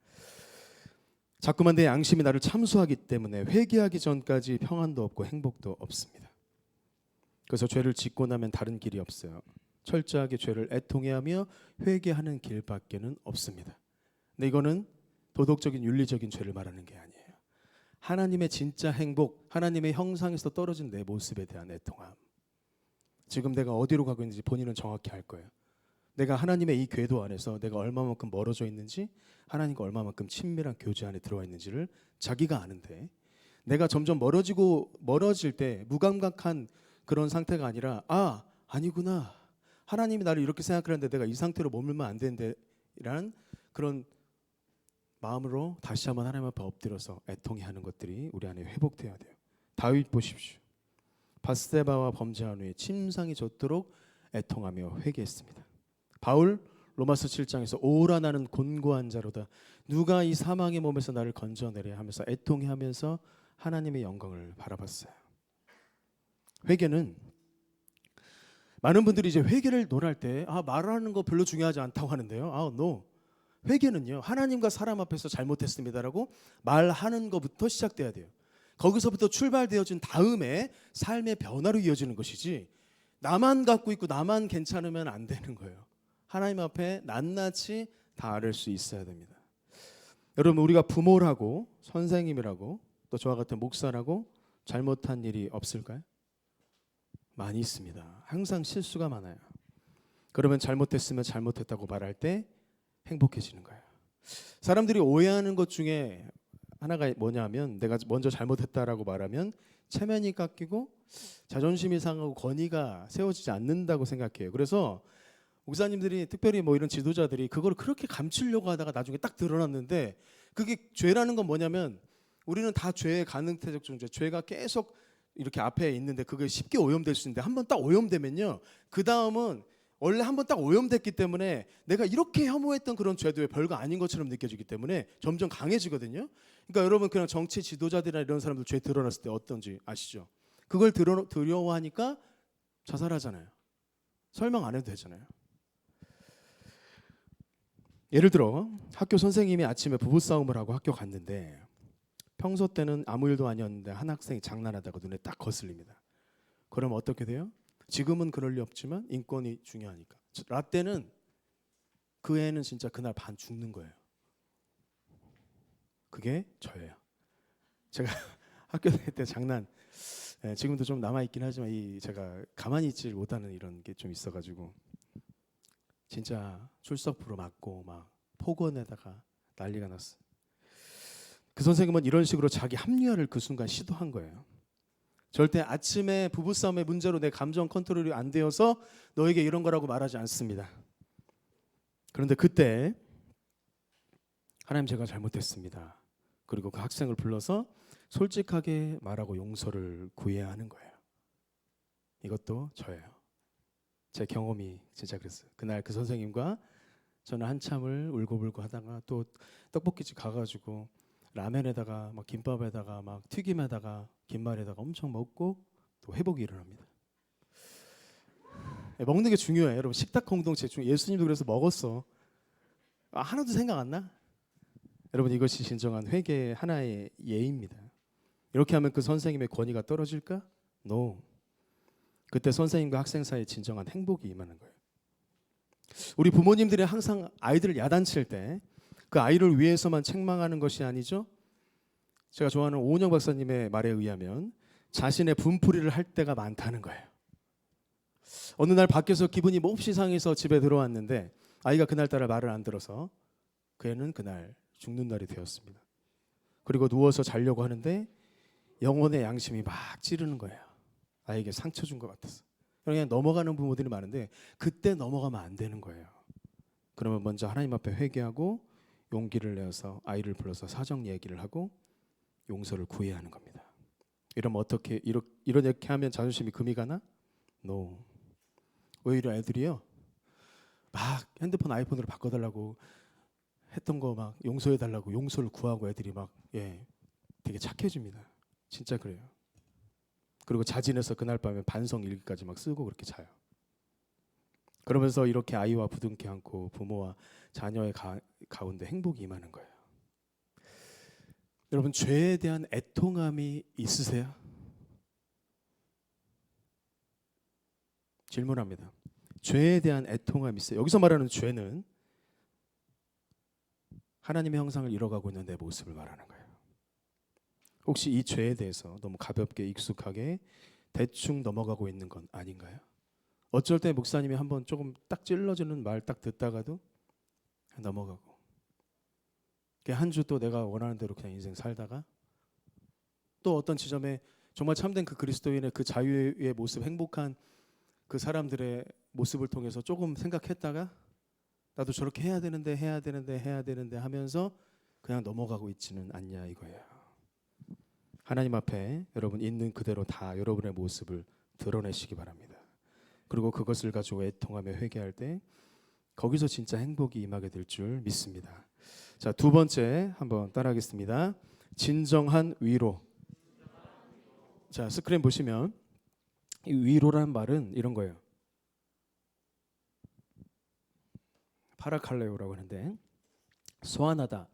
자꾸만 내 양심이 나를 참수하기 때문에 회개하기 전까지 평안도 없고 행복도 없습니다. 그래서 죄를 짓고 나면 다른 길이 없어요. 철저하게 죄를 애통해하며 회개하는 길밖에는 없습니다. 근데 이거는 도덕적인 윤리적인 죄를 말하는 게 아니에요. 하나님의 진짜 행복, 하나님의 형상에서 떨어진 내 모습에 대한 애통함. 지금 내가 어디로 가고 있는지 본인은 정확히 알 거예요. 내가 하나님의 이 궤도 안에서 내가 얼마만큼 멀어져 있는지, 하나님과 얼마만큼 친밀한 교제 안에 들어와 있는지를 자기가 아는데, 내가 점점 멀어질 때 무감각한 그런 상태가 아니라 아니구나, 하나님이 나를 이렇게 생각하는데 내가 이 상태로 머물면 안 되는데 라는 그런 마음으로 다시 한번 하나님 앞에 엎드려서 애통해하는 것들이 우리 안에 회복돼야 돼요. 다윗 보십시오. 밧세바와 범죄한 후에 침상이 젖도록 애통하며 회개했습니다. 바울 로마서 7장에서 오라 나는 곤고한 자로다, 누가 이 사망의 몸에서 나를 건져내려 하면서 애통해하면서 하나님의 영광을 바라봤어요. 회개는 많은 분들이 이제 회개를 논할 때 말하는 거 별로 중요하지 않다고 하는데요. no. 회개는요, 하나님과 사람 앞에서 잘못했습니다라고 말하는 것부터 시작돼야 돼요. 거기서부터 출발되어진 다음에 삶의 변화로 이어지는 것이지, 나만 갖고 있고 나만 괜찮으면 안 되는 거예요. 하나님 앞에 낱낱이 다 아를 수 있어야 됩니다. 여러분, 우리가 부모라고 선생님이라고 또 저와 같은 목사라고 잘못한 일이 없을까요? 많이 있습니다. 항상 실수가 많아요. 그러면 잘못했으면 잘못했다고 말할 때 행복해지는 거예요. 사람들이 오해하는 것 중에 하나가 뭐냐면, 내가 먼저 잘못했다라고 말하면 체면이 깎이고 자존심이 상하고 권위가 세워지지 않는다고 생각해요. 그래서 목사님들이, 특별히 뭐 이런 지도자들이 그걸 그렇게 감추려고 하다가 나중에 딱 드러났는데, 그게 죄라는 건 뭐냐면, 우리는 다 죄의 가능태적 존재, 죄가 계속 이렇게 앞에 있는데 그게 쉽게 오염될 수 있는데, 한번 딱 오염되면요, 그 다음은 원래 한번 딱 오염됐기 때문에 내가 이렇게 혐오했던 그런 죄도 별거 아닌 것처럼 느껴지기 때문에 점점 강해지거든요. 그러니까 여러분, 그냥 정치 지도자들이나 이런 사람들 죄 드러났을 때 어떤지 아시죠? 그걸 두려워하니까 자살하잖아요. 설명 안 해도 되잖아요. 예를 들어 학교 선생님이 아침에 부부싸움을 하고 학교 갔는데, 평소 때는 아무 일도 아니었는데 한 학생이 장난하다가 눈에 딱 거슬립니다. 그럼 어떻게 돼요? 지금은 그럴 리 없지만 인권이 중요하니까 라떼는, 그 애는 진짜 그날 반 죽는 거예요. 그게 저예요. 제가 학교 다닐 때 장난, 지금도 좀 남아있긴 하지만 제가 가만히 있지 못하는 이런 게 좀 있어가지고 진짜 출석부로 맞고 막 폭언에다가 난리가 났어요. 그 선생님은 이런 식으로 자기 합리화를 그 순간 시도한 거예요. 절대 아침에 부부싸움의 문제로 내 감정 컨트롤이 안 되어서 너에게 이런 거라고 말하지 않습니다. 그런데 그때 하나님, 제가 잘못했습니다. 그리고 그 학생을 불러서 솔직하게 말하고 용서를 구해야 하는 거예요. 이것도 저예요. 제 경험이 진짜 그랬어요. 그날 그 선생님과 저는 한참을 울고불고 하다가 또 떡볶이집 가가지고 라면에다가 막 김밥에다가 막 튀김에다가 김말에다가 엄청 먹고 또 회복이 일어납니다. 먹는 게 중요해요. 여러분, 식탁 공동체 중 예수님도 그래서 먹었어. 하나도 생각 안 나? 여러분, 이것이 진정한 회개의 하나의 예입니다. 이렇게 하면 그 선생님의 권위가 떨어질까? No. 그때 선생님과 학생 사이에 진정한 행복이 임하는 거예요. 우리 부모님들이 항상 아이들을 야단칠 때 그 아이를 위해서만 책망하는 것이 아니죠. 제가 좋아하는 오은영 박사님의 말에 의하면 자신의 분풀이를 할 때가 많다는 거예요. 어느 날 밖에서 기분이 몹시 상해서 집에 들어왔는데 아이가 그날따라 말을 안 들어서 그 애는 그날 죽는 날이 되었습니다. 그리고 누워서 자려고 하는데 영혼의 양심이 막 찌르는 거예요. 아이에게 상처 준 것 같아서. 그냥 넘어가는 부모들이 많은데 그때 넘어가면 안 되는 거예요. 그러면 먼저 하나님 앞에 회개하고 용기를 내어서 아이를 불러서 사정 얘기를 하고 용서를 구해야 하는 겁니다. 이러면 어떻게 이렇게 하면 자존심이 금이 가나? No. 오히려 애들이요, 막 핸드폰 아이폰으로 바꿔달라고 했던 거 막 용서해달라고 용서를 구하고 애들이 막 되게 착해집니다. 진짜 그래요. 그리고 자진해서 그날 밤에 반성 일기까지 막 쓰고 그렇게 자요. 그러면서 이렇게 아이와 부둥켜 안고 부모와 자녀의 가운데 행복이 임하는 거예요. 여러분, 죄에 대한 애통함이 있으세요? 질문합니다. 죄에 대한 애통함이 있어요? 여기서 말하는 죄는 하나님의 형상을 잃어가고 있는 내 모습을 말하는 거예요. 혹시 이 죄에 대해서 너무 가볍게 익숙하게 대충 넘어가고 있는 건 아닌가요? 어쩔 때 목사님이 한번 조금 딱 찔러주는 말 딱 듣다가도 넘어가고, 한 주 또 내가 원하는 대로 그냥 인생 살다가 또 어떤 지점에 정말 참된 그 그리스도인의 그 자유의 모습, 행복한 그 사람들의 모습을 통해서 조금 생각했다가 나도 저렇게 해야 되는데 하면서 그냥 넘어가고 있지는 않냐 이거예요. 하나님 앞에 여러분 있는 그대로 다 여러분의 모습을 드러내시기 바랍니다. 그리고 그것을 가지고 애통하며 회개할 때 거기서 진짜 행복이 임하게 될 줄 믿습니다. 자, 두 번째 한번 따라하겠습니다. 진정한 위로. 자, 스크린 보시면 이 위로라는 말은 이런 거예요. 파라칼레오라고 하는데 소환하다,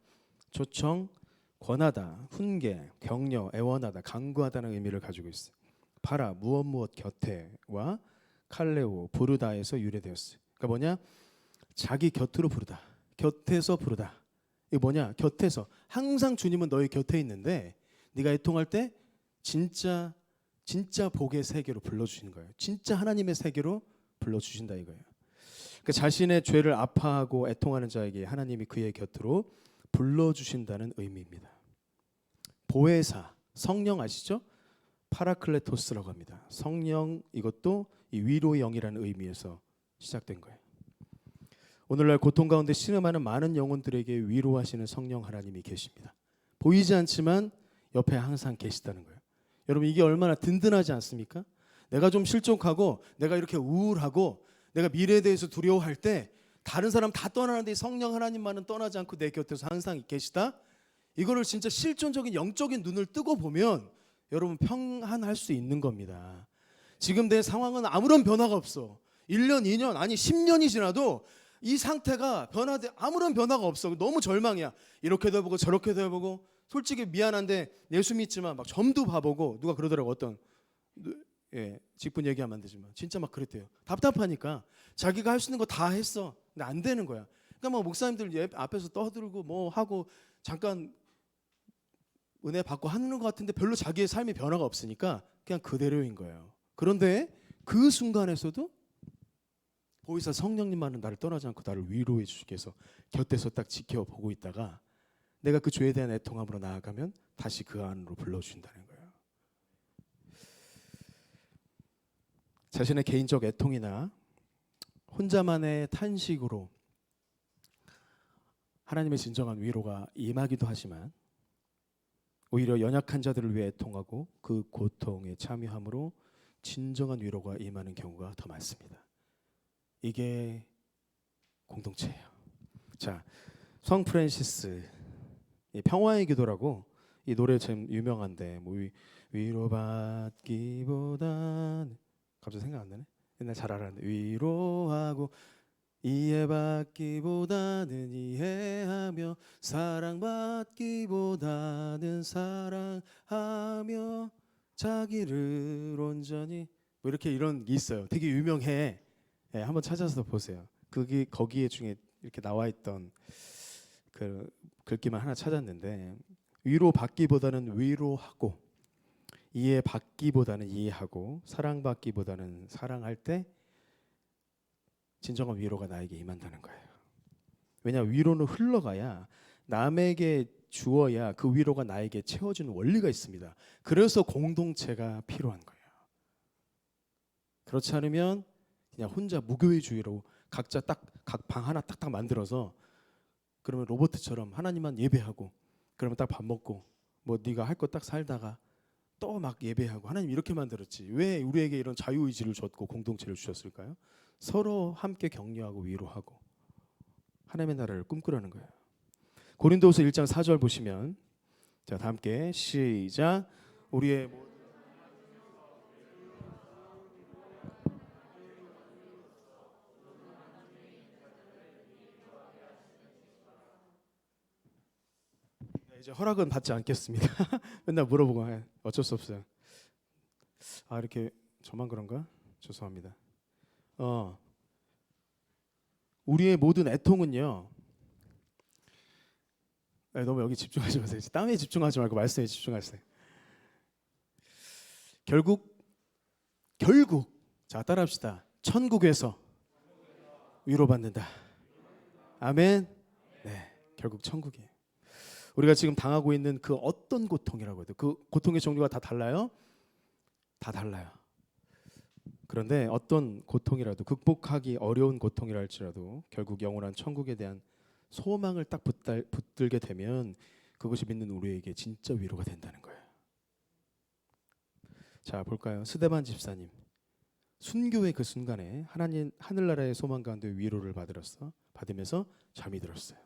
초청, 권하다, 훈계, 격려, 애원하다, 강구하다는 의미를 가지고 있어요. 파라 무엇 곁에와 칼레오 부르다에서 유래되었어요. 그러니까 뭐냐? 자기 곁으로 부르다, 곁에서 부르다. 이게 뭐냐? 곁에서 항상 주님은 너희 곁에 있는데 네가 애통할 때 진짜 복의 세계로 불러주시는 거예요. 진짜 하나님의 세계로 불러주신다 이거예요. 그러니까 자신의 죄를 아파하고 애통하는 자에게 하나님이 그의 곁으로 불러주신다는 의미입니다. 보혜사, 성령 아시죠? 파라클레토스라고 합니다. 성령, 이것도 이 위로의 영이라는 의미에서 시작된 거예요. 오늘날 고통 가운데 신음하는 많은 영혼들에게 위로하시는 성령 하나님이 계십니다. 보이지 않지만 옆에 항상 계시다는 거예요. 여러분, 이게 얼마나 든든하지 않습니까? 내가 좀 실족하고 내가 이렇게 우울하고 내가 미래에 대해서 두려워할 때 다른 사람 다 떠나는데 성령 하나님만은 떠나지 않고 내 곁에서 항상 계시다. 이거를 진짜 실존적인 영적인 눈을 뜨고 보면 여러분 평안할 수 있는 겁니다. 지금 내 상황은 아무런 변화가 없어. 1년, 2년, 아니 10년이 지나도 이 상태가 변화돼 아무런 변화가 없어. 너무 절망이야. 이렇게도 해보고 저렇게도 해보고 솔직히 미안한데 예수 믿지만 막 점도 봐보고 누가 그러더라고. 어떤 직분 얘기하면 안 되지만 진짜 막 그랬대요. 답답하니까 자기가 할 수 있는 거 다 했어. 근데 안 되는 거야. 그러니까 뭐 목사님들 앞에서 떠들고 뭐 하고 잠깐 은혜 받고 하는 것 같은데 별로 자기의 삶의 변화가 없으니까 그냥 그대로인 거예요. 그런데 그 순간에서도 보이사 성령님만은 나를 떠나지 않고 나를 위로해 주시기 위해서 곁에서 딱 지켜보고 있다가 내가 그 죄에 대한 애통함으로 나아가면 다시 그 안으로 불러주신다는 거예요. 자신의 개인적 애통이나 혼자만의 탄식으로 하나님의 진정한 위로가 임하기도 하지만 오히려 연약한 자들을 위해 애통하고 그 고통에 참여함으로 진정한 위로가 임하는 경우가 더 많습니다. 이게 공동체예요. 자, 성 프란시스 평화의 기도라고 이 노래 참 유명한데 뭐 위로받기보단 갑자기 생각 안 나네. 옛날 잘 알았는데 위로하고 이해받기보다는 이해하며 사랑받기보다는 사랑하며 자기를 온전히 뭐 이렇게 이런 게 있어요. 되게 유명해. 한번 찾아서 보세요. 그게 거기에 중에 이렇게 나와 있던 그 글귀만 하나 찾았는데 위로받기보다는 위로하고 이해받기보다는 이해하고 사랑받기보다는 사랑할 때 진정한 위로가 나에게 임한다는 거예요. 왜냐하면 위로는 흘러가야 남에게 주어야 그 위로가 나에게 채워주는 원리가 있습니다. 그래서 공동체가 필요한 거예요. 그렇지 않으면 그냥 혼자 무교회주의로 각자 딱 각 방 하나 딱딱 만들어서 그러면 로봇처럼 하나님만 예배하고 그러면 딱 밥 먹고 뭐 네가 할 거 딱 살다가 또 막 예배하고 하나님 이렇게 만들었지. 왜 우리에게 이런 자유의지를 줬고 공동체를 주셨을까요? 서로 함께 격려하고 위로하고 하나님의 나라를 꿈꾸라는 거예요. 고린도후서 1장 4절 보시면 자, 다 함께 시작. 우리의 이제 허락은 받지 않겠습니다. 맨날 물어보고 어쩔 수 없어요. 아, 이렇게 저만 그런가? 죄송합니다. 우리의 모든 애통은요. 너무 여기 집중하지 마세요. 땀에 집중하지 말고 말씀에 집중하세요. 결국 자, 따라합시다. 천국에서 위로받는다. 아멘. 네, 결국 천국이에요. 우리가 지금 당하고 있는 그 어떤 고통이라고 해도 그 고통의 종류가 다 달라요? 다 달라요. 그런데 어떤 고통이라도 극복하기 어려운 고통이라 할지라도 결국 영원한 천국에 대한 소망을 딱 붙들게 되면 그것이 믿는 우리에게 진짜 위로가 된다는 거예요. 자, 볼까요? 스데반 집사님. 순교의 그 순간에 하나님 하늘나라의 소망 가운데 위로를 받으면서 잠이 들었어요.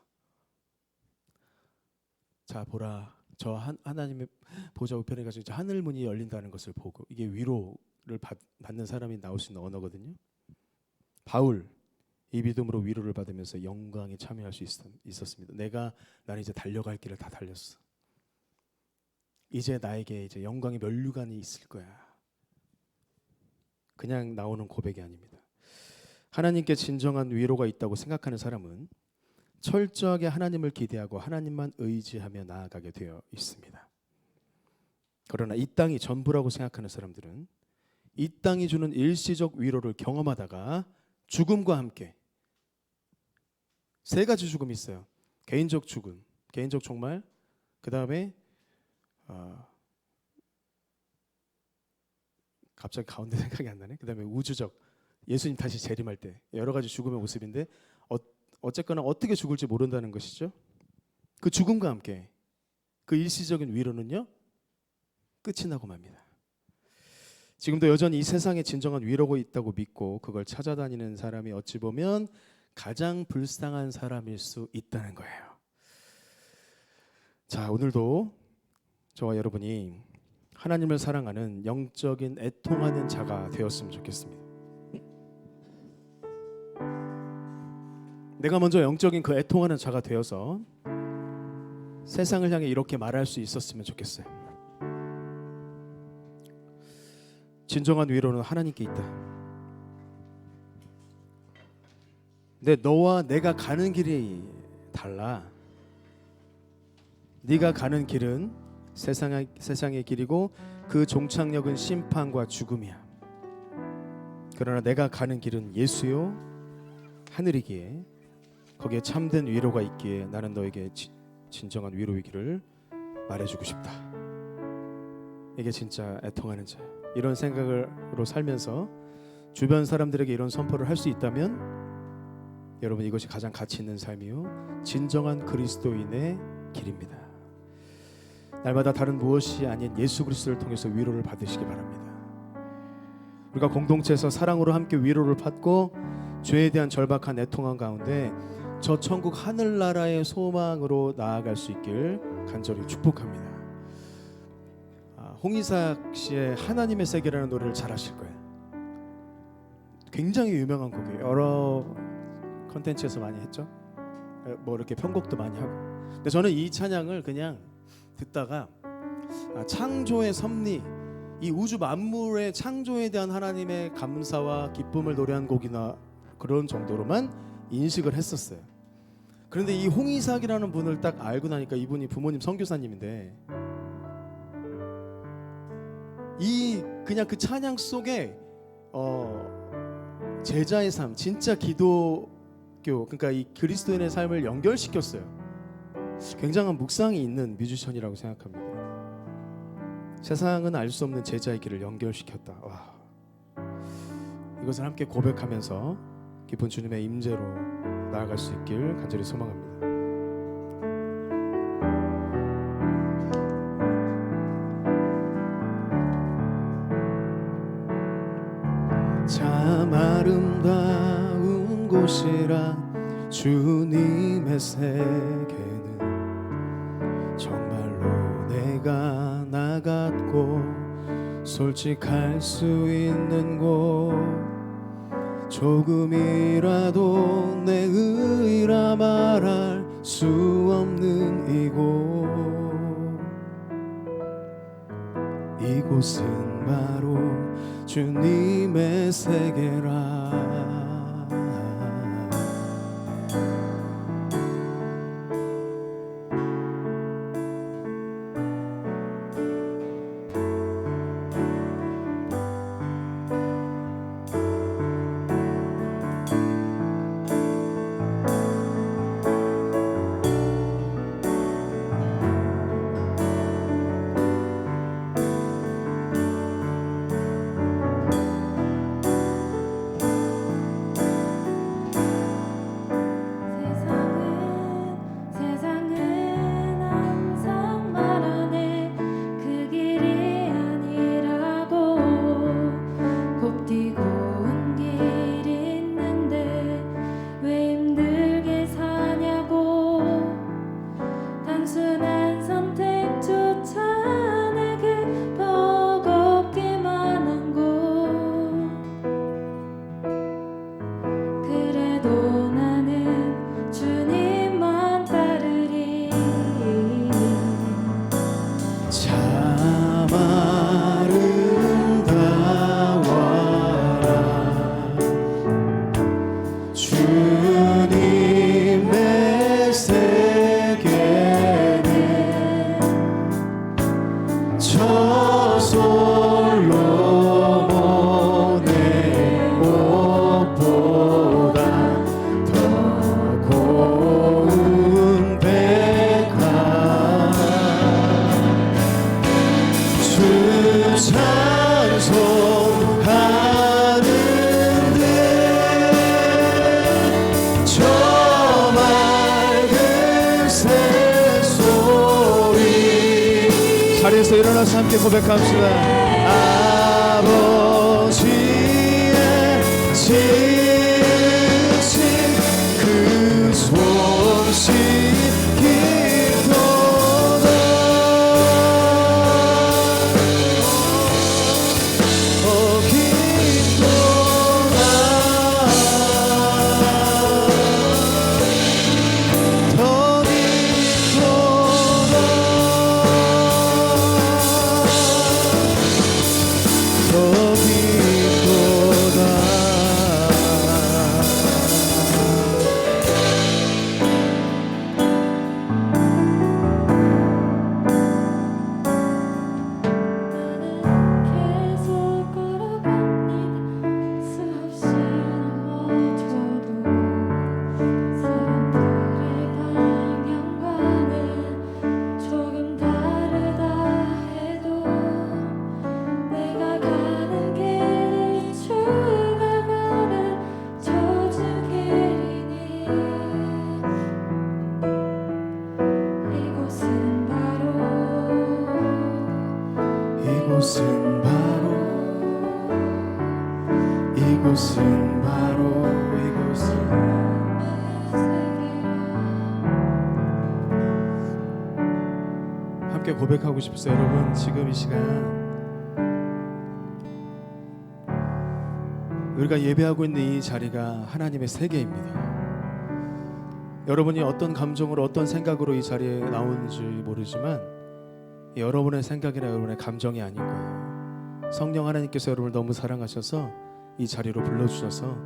자, 보라, 저 하나님의 보좌 우편에 가서 이제 하늘 문이 열린다는 것을 보고, 이게 위로를 받는 사람이 나올 수 있는 언어거든요. 바울, 이 믿음으로 위로를 받으면서 영광에 참여할 수 있었습니다. 나는 이제 달려갈 길을 다 달렸어. 이제 나에게 이제 영광의 면류관이 있을 거야. 그냥 나오는 고백이 아닙니다. 하나님께 진정한 위로가 있다고 생각하는 사람은 철저하게 하나님을 기대하고 하나님만 의지하며 나아가게 되어 있습니다. 그러나 이 땅이 전부라고 생각하는 사람들은 이 땅이 주는 일시적 위로를 경험하다가 죽음과 함께 세 가지 죽음이 있어요. 개인적 죽음, 개인적 종말, 그 다음에 갑자기 가운데 생각이 안 나네. 그 다음에 우주적, 예수님 다시 재림할 때 여러 가지 죽음의 모습인데 어쨌거나 어떻게 죽을지 모른다는 것이죠. 그 죽음과 함께 그 일시적인 위로는요 끝이 나고 맙니다. 지금도 여전히 이 세상에 진정한 위로가 있다고 믿고 그걸 찾아다니는 사람이 어찌 보면 가장 불쌍한 사람일 수 있다는 거예요. 자, 오늘도 저와 여러분이 하나님을 사랑하는 영적인 애통하는 자가 되었으면 좋겠습니다. 내가 먼저 영적인 그 애통하는 자가 되어서 세상을 향해 이렇게 말할 수 있었으면 좋겠어요. 진정한 위로는 하나님께 있다. 근데 너와 내가 가는 길이 달라. 네가 가는 길은 세상의 길이고 그 종착역은 심판과 죽음이야. 그러나 내가 가는 길은 예수요 하늘이기에 거기에 참된 위로가 있기에 나는 너에게 진정한 위로이기를 말해주고 싶다. 이게 진짜 애통하는 자예요. 이런 생각으로 살면서 주변 사람들에게 이런 선포를 할 수 있다면 여러분 이것이 가장 가치 있는 삶이요 진정한 그리스도인의 길입니다. 날마다 다른 무엇이 아닌 예수 그리스도를 통해서 위로를 받으시기 바랍니다. 우리가 공동체에서 사랑으로 함께 위로를 받고 죄에 대한 절박한 애통함 가운데 저 천국 하늘나라의 소망으로 나아갈 수 있길 간절히 축복합니다. 홍이삭 씨의 하나님의 세계라는 노래를 잘 아실 거예요. 굉장히 유명한 곡이에요. 여러 컨텐츠에서 많이 했죠. 뭐 이렇게 편곡도 많이 하고. 근데 저는 이 찬양을 그냥 듣다가 창조의 섭리, 이 우주 만물의 창조에 대한 하나님의 감사와 기쁨을 노래한 곡이나 그런 정도로만 인식을 했었어요. 그런데 이 홍이삭이라는 분을 딱 알고 나니까 이분이 부모님 선교사님인데 이 그냥 그 찬양 속에 제자의 삶, 진짜 기도교, 그러니까 이 그리스도인의 삶을 연결시켰어요. 굉장한 묵상이 있는 뮤지션이라고 생각합니다. 세상은 알 수 없는 제자의 길을 연결시켰다. 와. 이것을 함께 고백하면서 깊은 주님의 임재로 나아갈 수 있길 간절히 소망합니다. 참 아름다운 곳이라 주님의 세계는 정말로 내가 나갔고 솔직할 수 있는 곳 조금이라도 내 의라 말할 수 없는 이곳은 바로 주님의 세계라. 세상은 항상 말하네 그 길이 아니라고 곱디고 온 길이 있는데 왜 힘들게 사냐고 단순한 선택조차 내게 버겁기만 한 곳 그래도 나는 주님만 따르리 참 아름다워라 주님의 세계는 저솔로몬의 옷보다 더 고운 백화 주 찬송하는데 저 맑은 새소리 자리에서 일어나서 함께 고백합시다. 아버지의 지으신 그 손씨 깊도다 더 계속 걸어갑니다 수없이 넘어져도 사람들의 방향과는 조금 다르다 해도 내가 가는 길이 주가 가는 저주길이니 이곳은 바로 함께 고백하고 싶으세요. 여러분 지금 이 시간 우리가 예배하고 있는 이 자리가 하나님의 세계입니다. 여러분이 어떤 감정으로 어떤 생각으로 이 자리에 나오는지 모르지만 여러분의 생각이나 여러분의 감정이 아닌 거예요. 성령 하나님께서 여러분을 너무 사랑하셔서 이 자리로 불러주셔서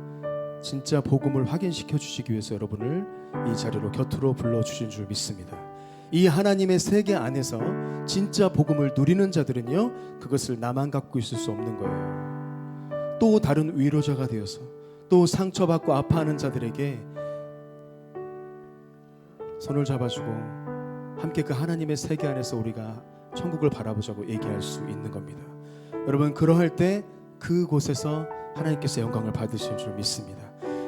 진짜 복음을 확인시켜 주시기 위해서 여러분을 이 자리로 곁으로 불러주신 줄 믿습니다. 이 하나님의 세계 안에서 진짜 복음을 누리는 자들은요 그것을 나만 갖고 있을 수 없는 거예요. 또 다른 위로자가 되어서 또 상처받고 아파하는 자들에게 손을 잡아주고 함께 그 하나님의 세계 안에서 우리가 천국을 바라보자고 얘기할 수 있는 겁니다. 여러분 그러할 때 그곳에서 하나님께서 영광을 받으실 줄 믿습니다.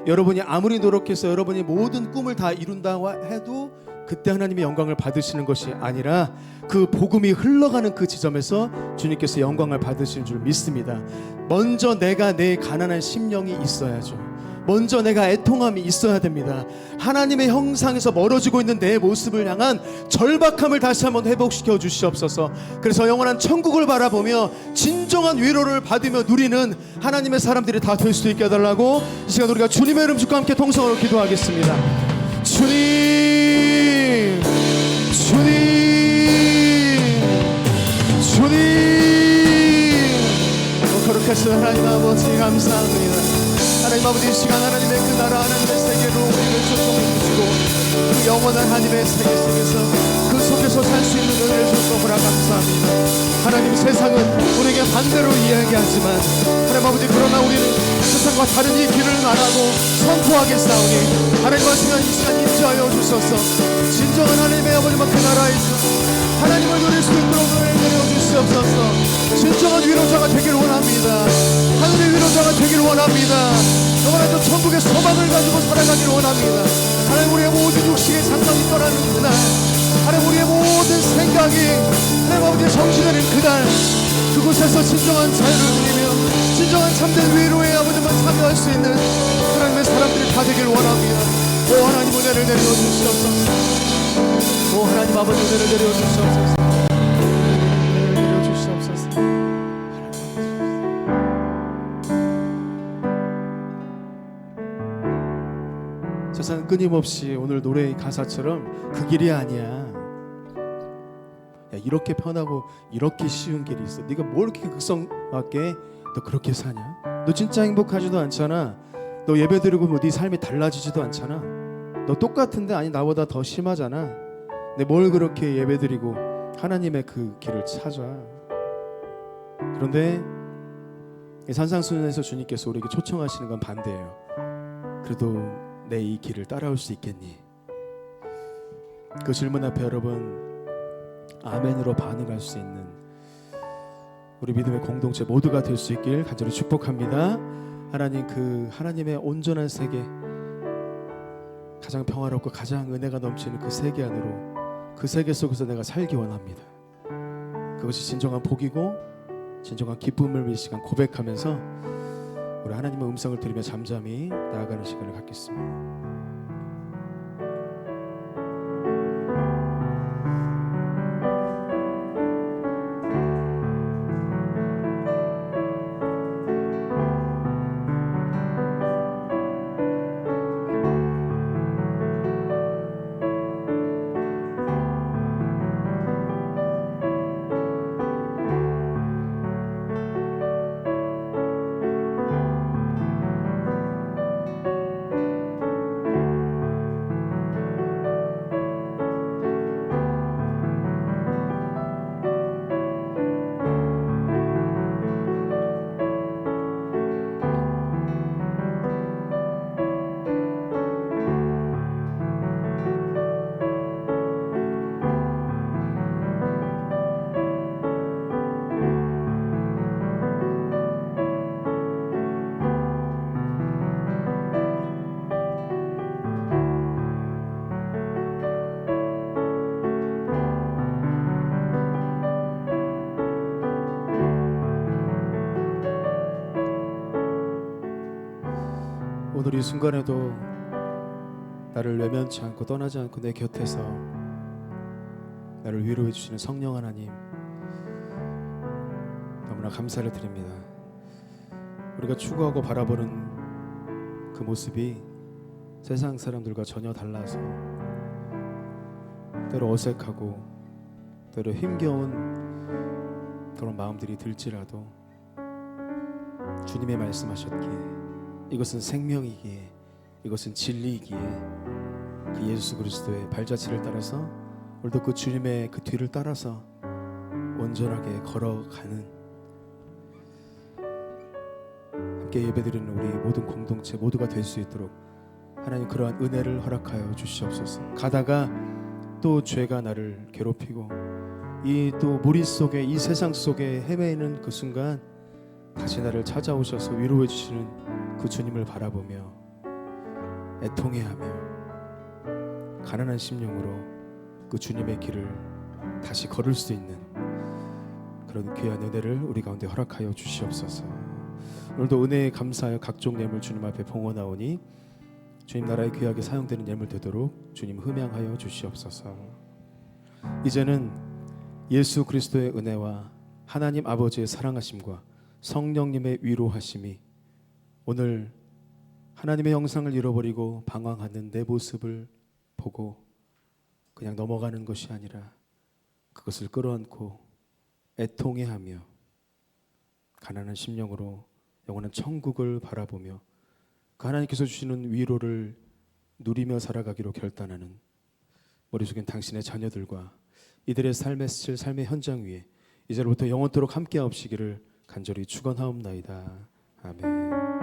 여러분이 아무리 노력해서 여러분이 모든 꿈을 다 이룬다고 해도 그때 하나님의 영광을 받으시는 것이 아니라 그 복음이 흘러가는 그 지점에서 주님께서 영광을 받으시는 줄 믿습니다. 먼저 내가 내 가난한 심령이 있어야죠. 먼저 내가 애통함이 있어야 됩니다. 하나님의 형상에서 멀어지고 있는 내 모습을 향한 절박함을 다시 한번 회복시켜 주시옵소서. 그래서 영원한 천국을 바라보며 진정한 위로를 받으며 누리는 하나님의 사람들이 다 될 수 있게 해달라고 이 시간 우리가 주님의 이름 주고 함께 통성으로 기도하겠습니다. 주님, 주님, 주님, 거룩하신 하나님 아버지 감사합니다. 하나님 아버지, 이 시간 하나님의 그 나라 하나님의 세계로 우리를 초청해 주시고 그 영원한 하나님의 세계 속에서 그 속에서 살 수 있는 은혜를 주셔서 보라 감사합니다. 하나님, 세상은 우리에게 반대로 이야기하지만 하나님 아버지, 그러나 우리는 세상과 다른 이 길을 말하고 선포하겠사오니 하나님 아버지, 이 시간 인도하여 주셔서 진정한 하나님의 아버지만 그 나라에서 하나님을 누릴 수 있도록 은혜를 내려주시옵소서. 진정한 위로자가 되기를 원합니다. 하늘의 위로자가 되기를 원합니다. 영원한 천국의 소망을 가지고 살아가기를 원합니다. 하나님, 우리의 모든 육식의 상관이 떠나는 그날, 하나님, 우리의 모든 생각이 하나님 아버지의 정지되는 그날, 그곳에서 진정한 자유를 누리며 진정한 참된 위로의 아버지만 참여할 수 있는 하나님의 사람들이 다 되기를 원합니다. 오 하나님, 은혜를 내려주시옵소서. 오 하나님 아버지, 은혜를 내려주시옵소서. 은혜를 내려주시옵소서. 세상 끊임없이 오늘 노래의 가사처럼 그 길이 아니야. 야, 이렇게 편하고 이렇게 쉬운 길이 있어. 네가 뭘 이렇게 극성맞게 너 그렇게 사냐? 너 진짜 행복하지도 않잖아. 너 예배드리고 뭐 네 삶이 달라지지도 않잖아. 너 똑같은데 아니 나보다 더 심하잖아. 근데 뭘 그렇게 예배드리고 하나님의 그 길을 찾아. 그런데 산상수훈에서 주님께서 우리에게 초청하시는 건 반대예요. 그래도 내 이 길을 따라올 수 있겠니? 그 질문 앞에 여러분 아멘으로 반응할 수 있는 우리 믿음의 공동체 모두가 될 수 있길 간절히 축복합니다. 하나님, 그 하나님의 온전한 세계, 가장 평화롭고 가장 은혜가 넘치는 그 세계 안으로, 그 세계 속에서 내가 살기 원합니다. 그것이 진정한 복이고 진정한 기쁨을 이 시간 고백하면서 우리 하나님의 음성을 들으며 잠잠히 나아가는 시간을 갖겠습니다. 오늘 이 순간에도 나를 외면치 않고 떠나지 않고 내 곁에서 나를 위로해 주시는 성령 하나님, 너무나 감사를 드립니다. 우리가 추구하고 바라보는 그 모습이 세상 사람들과 전혀 달라서 때로 어색하고 때로 힘겨운 그런 마음들이 들지라도 주님의 말씀하셨기에 이것은 생명이기에 이것은 진리이기에 그 예수 그리스도의 발자취를 따라서 오늘도 그 주님의 그 뒤를 따라서 온전하게 걸어가는, 함께 예배드리는 우리 모든 공동체 모두가 될 수 있도록 하나님 그러한 은혜를 허락하여 주시옵소서. 가다가 또 죄가 나를 괴롭히고 이 또 무리 속에 이 세상 속에 헤매이는 그 순간 다시 나를 찾아오셔서 위로해 주시는 그 주님을 바라보며 애통해하며 가난한 심령으로 그 주님의 길을 다시 걸을 수 있는 그런 귀한 은혜를 우리 가운데 허락하여 주시옵소서. 오늘도 은혜에 감사하여 각종 예물 주님 앞에 봉헌하오니 주님 나라에 귀하게 사용되는 예물 되도록 주님 흠양하여 주시옵소서. 이제는 예수 그리스도의 은혜와 하나님 아버지의 사랑하심과 성령님의 위로하심이 오늘 하나님의 형상을 잃어버리고 방황하는 내 모습을 보고 그냥 넘어가는 것이 아니라 그것을 끌어안고 애통해하며 가난한 심령으로 영원한 천국을 바라보며 그 하나님께서 주시는 위로를 누리며 살아가기로 결단하는 머릿속엔 당신의 자녀들과 이들의 삶의 스칠 삶의 현장 위에 이제로부터 영원토록 함께하옵시기를 간절히 축원하옵나이다. 아멘.